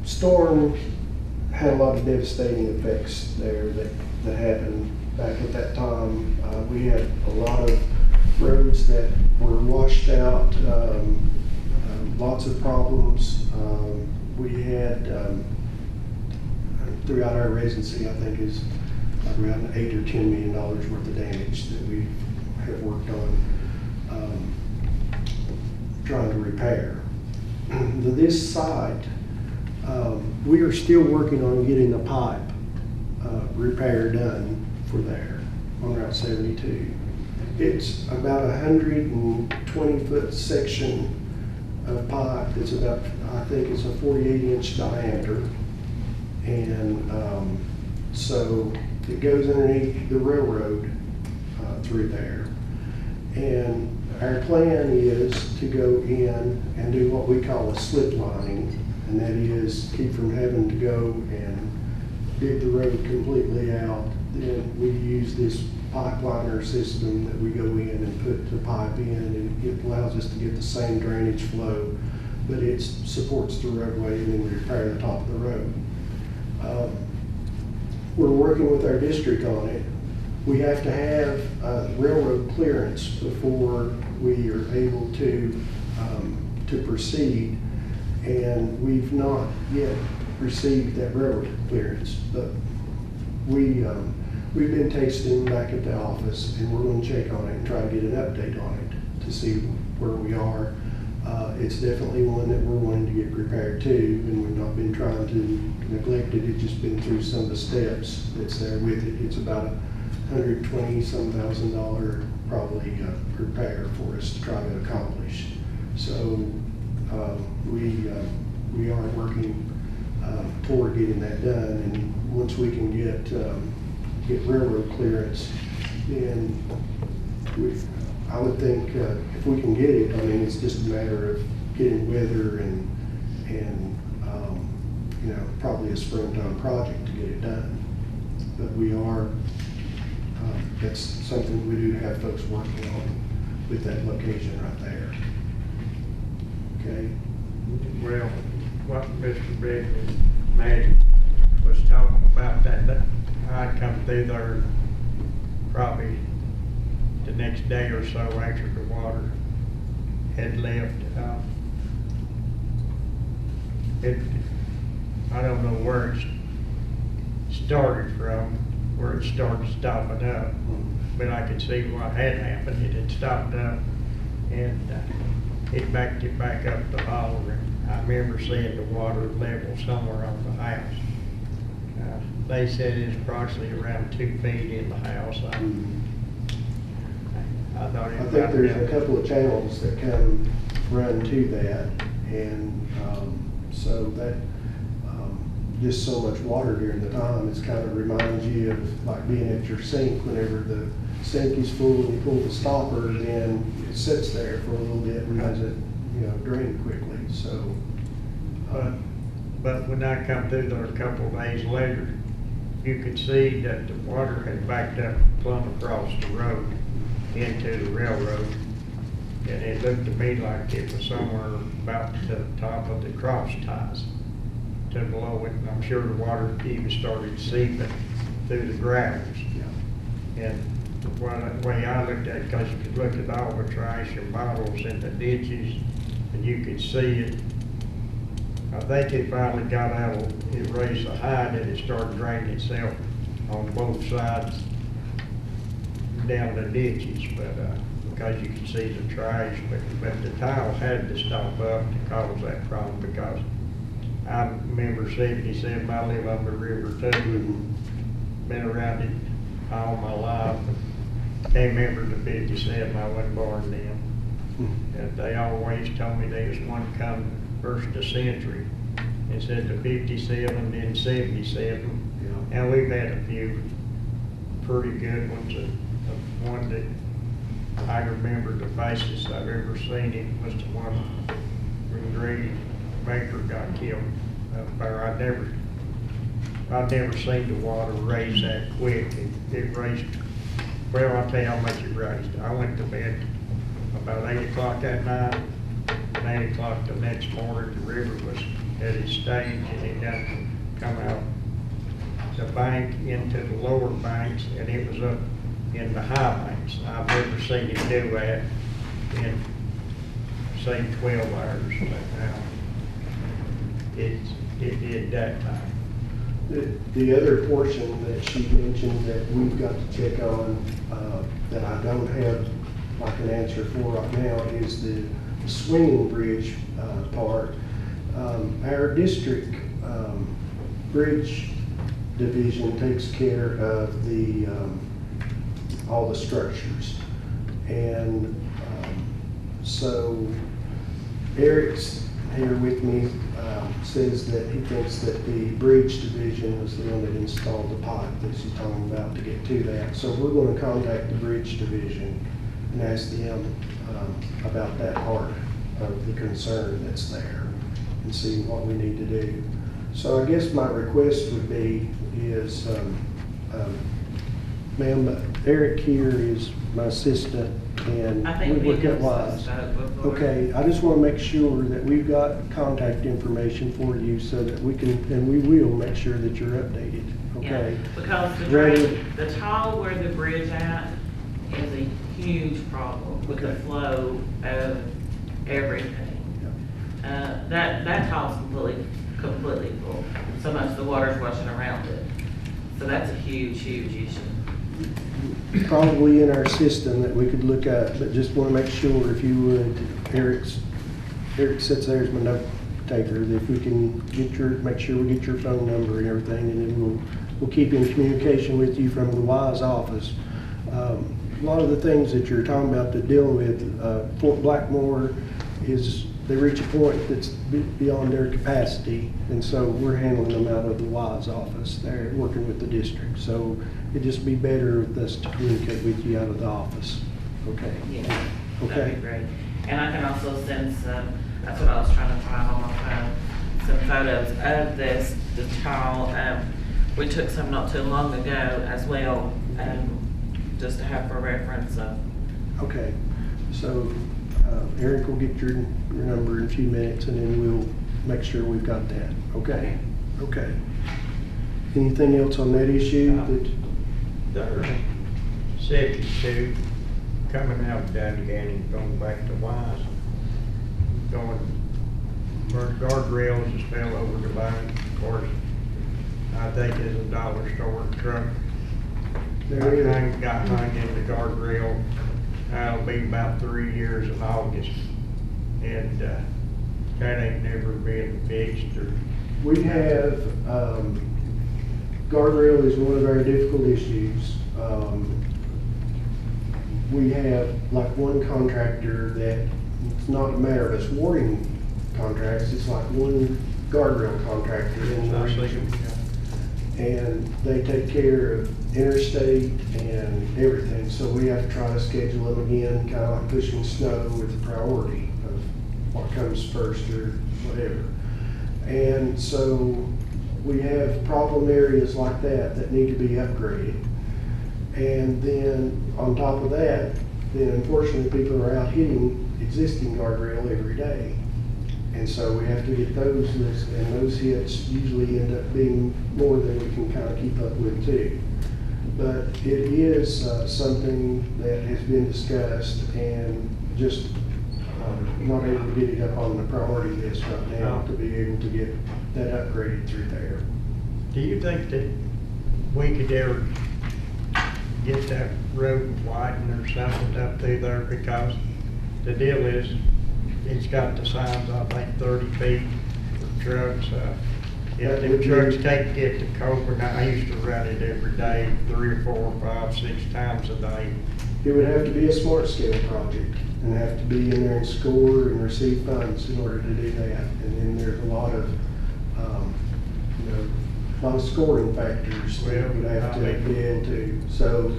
storm had a lot of devastating effects there that happened back at that time. We had a lot of roads that were washed out, lots of problems. We had, throughout our residency, I think is around $8 or $10 million worth of damage that we have worked on trying to repair. This site, we are still working on getting the pipe repair done for there on Route 72. It's about 120-foot section of pipe that's about, I think it's a 48-inch diameter. And so it goes underneath the railroad through there. And our plan is to go in and do what we call a slip lining, and that is keep from having to go and dig the road completely out. Then we use this pipeliner system that we go in and put the pipe in, and it allows us to get the same drainage flow, but it supports the roadway, and then we repair the top of the road. We're working with our district on it. We have to have railroad clearance before we are able to proceed, and we've not yet received that railroad clearance, but we've been tasting back at the office, and we're going to check on it and try to get an update on it to see where we are. It's definitely one that we're wanting to get repaired too, and we've not been trying to neglect it. It's just been through some of the steps that's there with it. It's about $120-some thousand probably repair for us to try to accomplish. So we are working toward getting that done, and once we can get railroad clearance, then I would think if we can get it, I mean, it's just a matter of getting weather and you know, probably a springtime project to get it done. But we are, that's something we do have folks working on with that location right there. Okay.
Well, what Mr. Big Magic was talking about, that I'd come through there probably the next day or so after the water had left. I don't know where it started from, where it started stopping up, but I could see what had happened. It had stopped up, and it backed it back up the holler. And I remember seeing the water level somewhere on the house. They said it's approximately around 2 feet in the house. I
think there's a couple of channels that come run to that, and so that just so much water during the time, it's kind of reminds you of like being at your sink. Whenever the sink is full and you pull the stopper, then it sits there for a little bit and doesn't, drain quickly. So,
but when I come through there a couple of days later, you could see that the water had backed up plumb across the road into the railroad, and it looked to me like it was somewhere about to the top of the cross ties to below it. And I'm sure the water even started seeping through the gravels. And the way I looked at it, because you could look at all the trash and bottles in the ditches, and you could see it. I think it finally got out, it raised the height, and it started draining itself on both sides down the ditches, but, because you could see the trash, but the tiles had to stop up to cause that problem, because I remember 77, I live on the river too, and been around it all my life. Can't remember the 57, I wasn't born then. And they always told me there was one coming first of the century. It said the 57, then 77. And we've had a few pretty good ones. One that I remember the fastest I've ever seen it was the one when Grady Baker got killed up there. I've never seen the water raise that quick. It raised, well, I'll tell you how much it raised. I went to bed about 8 o'clock that night, and 8 o'clock the next morning, the river was at its stage, and it done come out the bank into the lower banks, and it was up in the high banks. I've never seen it do that in, say, 12 hours, but now it did that time.
The other portion that she mentioned that we've got to check on, that I don't have like an answer for right now, is the swinging bridge part. Our district bridge division takes care of the all the structures, and so Eric's here with me, says that he thinks that the bridge division was the one that installed the pipe that she's talking about to get to that. So we're going to contact the bridge division and ask them about that part of the concern that's there and see what we need to do. So I guess my request would be is, ma'am, Eric here is my assistant, and
I think
we work at
discussed
Wise.
that before.
Okay, I just want to make sure that we've got contact information for you so that we can, and we will make sure that you're updated, okay?
Yeah, because the
Ready?
drain, the tile where the bridge at is a huge problem with the
Okay.
flow of everything. That tile's completely full. So much the water's washing around it. So that's a huge issue.
Probably in our system that we could look at, but just want to make sure, if you would, Eric sits there as my note taker, that if we can get make sure we get your phone number and everything, and then we'll keep in communication with you from the Wise office. A lot of the things that you're talking about to deal with, Fort Blackmore is, they reach a point that's beyond their capacity, and so we're handling them out of the Wise office. They're working with the district, so it'd just be better with us to communicate with you out of the office. Okay?
Yeah,
Okay.
that'd be great. And I can also send some, that's what I was trying to find on my phone, some photos of the tile. We took some not too long ago as well, just to have for reference.
Okay, so Eric will get your number in a few minutes, and then we'll make sure we've got that. Okay? Okay. Anything else on that issue?
There's 72 coming out of Dungan, going back to Wise, going where the guardrails just fell over the bank. Of course, I think it's a dollar store truck. Got hung in the guardrail. It'll be about 3 years in August, and that ain't never been fixed. Or
We have, guardrail is one of our difficult issues. We have like one contractor that, it's not a matter of us awarding contracts, it's like one guardrail contractor in the region. And they take care of interstate and everything, so we have to try to schedule them again, kind of like pushing snow with priority of what comes first or whatever. And so we have problem areas like that need to be upgraded. And then on top of that, then unfortunately people are out hitting existing guardrail every day. And so we have to get those, and those hits usually end up being more than we can kind of keep up with too. but it is something that has been discussed and just not able to get it up on the priority list right now to be able to get that upgraded through there.
Do you think that we could ever get that road widened or something up through there? Because the deal is, it's got the signs, I think, 30 feet for trucks. If the trucks can't get to Coburn, I used to run it every day, 3 or 4 or 5, 6 times a day.
It would have to be a smart scale project and have to be in there and score and receive funds in order to do that. And then there's a lot of, a lot of scoring factors that you would have to be able to. So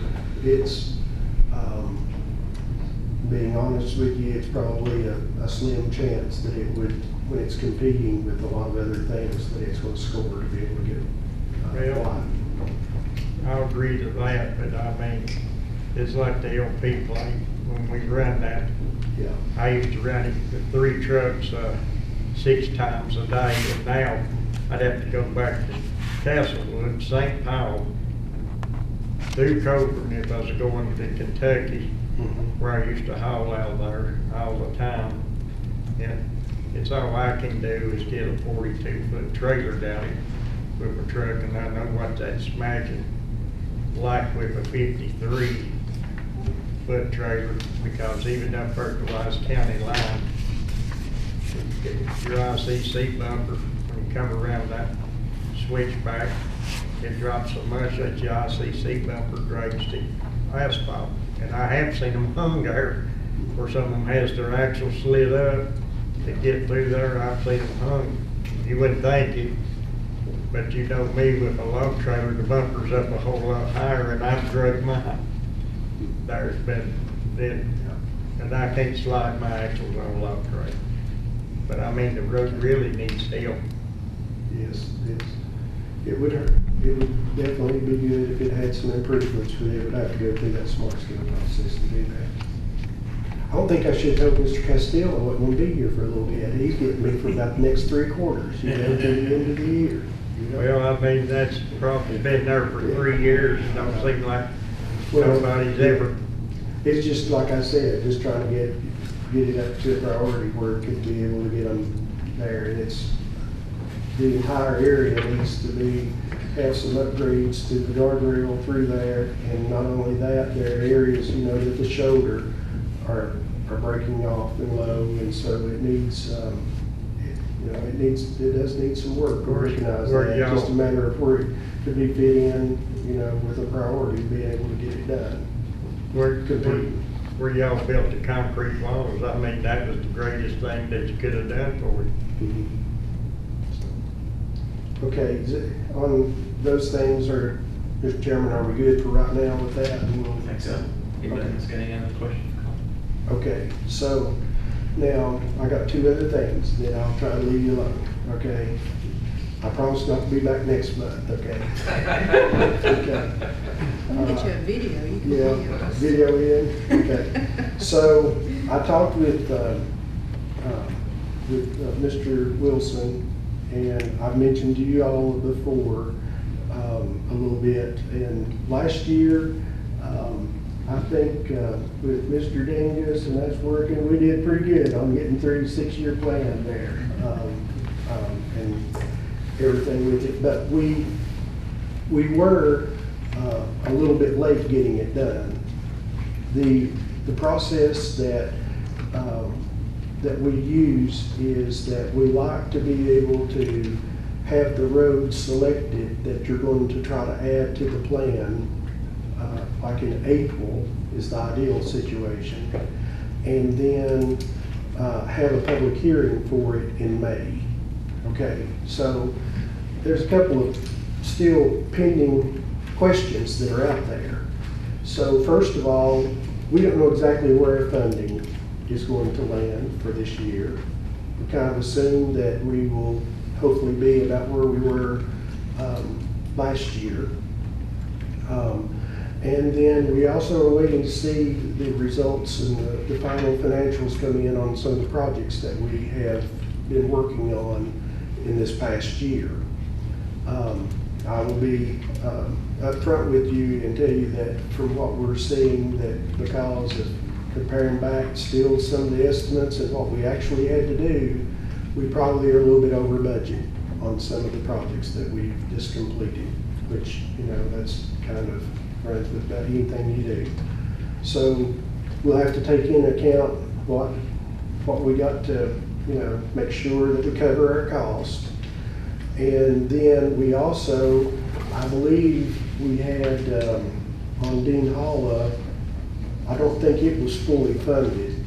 it's, being honest with you, it's probably a slim chance that it would, when it's competing with a lot of other things, that it's going to score to be able to get
Well, I'll agree to that, but I mean, it's like the LP plate, when we run that.
Yeah.
I used to run it with 3 trucks 6 times a day, and now I'd have to go back to Castlewood, St. Paul, through Coburn if I was going to Kentucky, where I used to haul out of there all the time. And it's all I can do is get a 42-foot trailer down it with a truck, and I know what that's smacking like with a 53-foot trailer, because even up there at the Wise County line, your ICC bumper, when you come around that switchback, it drops so much that your ICC bumper drags the asphalt. And I have seen them hung there, where some of them has their axle slid up to get through there. I've seen them hung. You wouldn't think it, but you know me with a log trailer, the bumper's up a whole lot higher, and I've dragged mine. There's been, and I can't slide my axles on a log trailer. But I mean, the road really needs help.
Yes, it would hurt. It would definitely be good if it had some improvements, but it would have to go through that smart scale process to do that. I don't think I should have told Mr. Castillo I wasn't going to be here for a little bit. He's getting me for about the next 3 quarters, to the end of the year.
Well, I mean, that's probably been there for 3 years, and don't seem like nobody's ever.
It's just like I said, just trying to get it up to a priority where it could be able to get them there. And it's, the entire area needs to have some upgrades to the guardrail through there. And not only that, there are areas, that the shoulder are breaking off and low, and so it needs, it does need some work. We recognize that. It's just a matter of where it could be fit in, with a priority, being able to get it done.
Where y'all built the concrete walls, I mean, that was the greatest thing that you could have done for it.
Okay, on those things, Mr. Chairman, are we good for right now with that?
I think so. Anybody's got any other questions?
Okay, so now I got 2 other things that I'll try to leave you alone, okay? I promise not to be back next month, okay? Okay.
We'll get you a video. You can
video in? Okay. So I talked with Mr. Wilson, and I've mentioned to you all before a little bit. And last year, I think with Mr. Dingus and us working, we did pretty good on getting through the 6-year plan there and everything with it. But we were a little bit late getting it done. The process that we use is that we like to be able to have the roads selected that you're going to try to add to the plan, like in April is the ideal situation, and then have a public hearing for it in May. Okay, so there's a couple of still pending questions that are out there. So first of all, we don't know exactly where funding is going to land for this year. We kind of assume that we will hopefully be about where we were last year. And then we also are waiting to see the results and the final financials come in on some of the projects that we have been working on in this past year. I will be upfront with you and tell you that from what we're seeing, that because of comparing back still some of the estimates and what we actually had to do, we probably are a little bit over budget on some of the projects that we've just completed, which, you know, that's kind of runs with about anything you do. So we'll have to take into account what we got to, you know, make sure that we cover our costs. And then we also, I believe we had on Dean Hall, I don't think it was fully funded,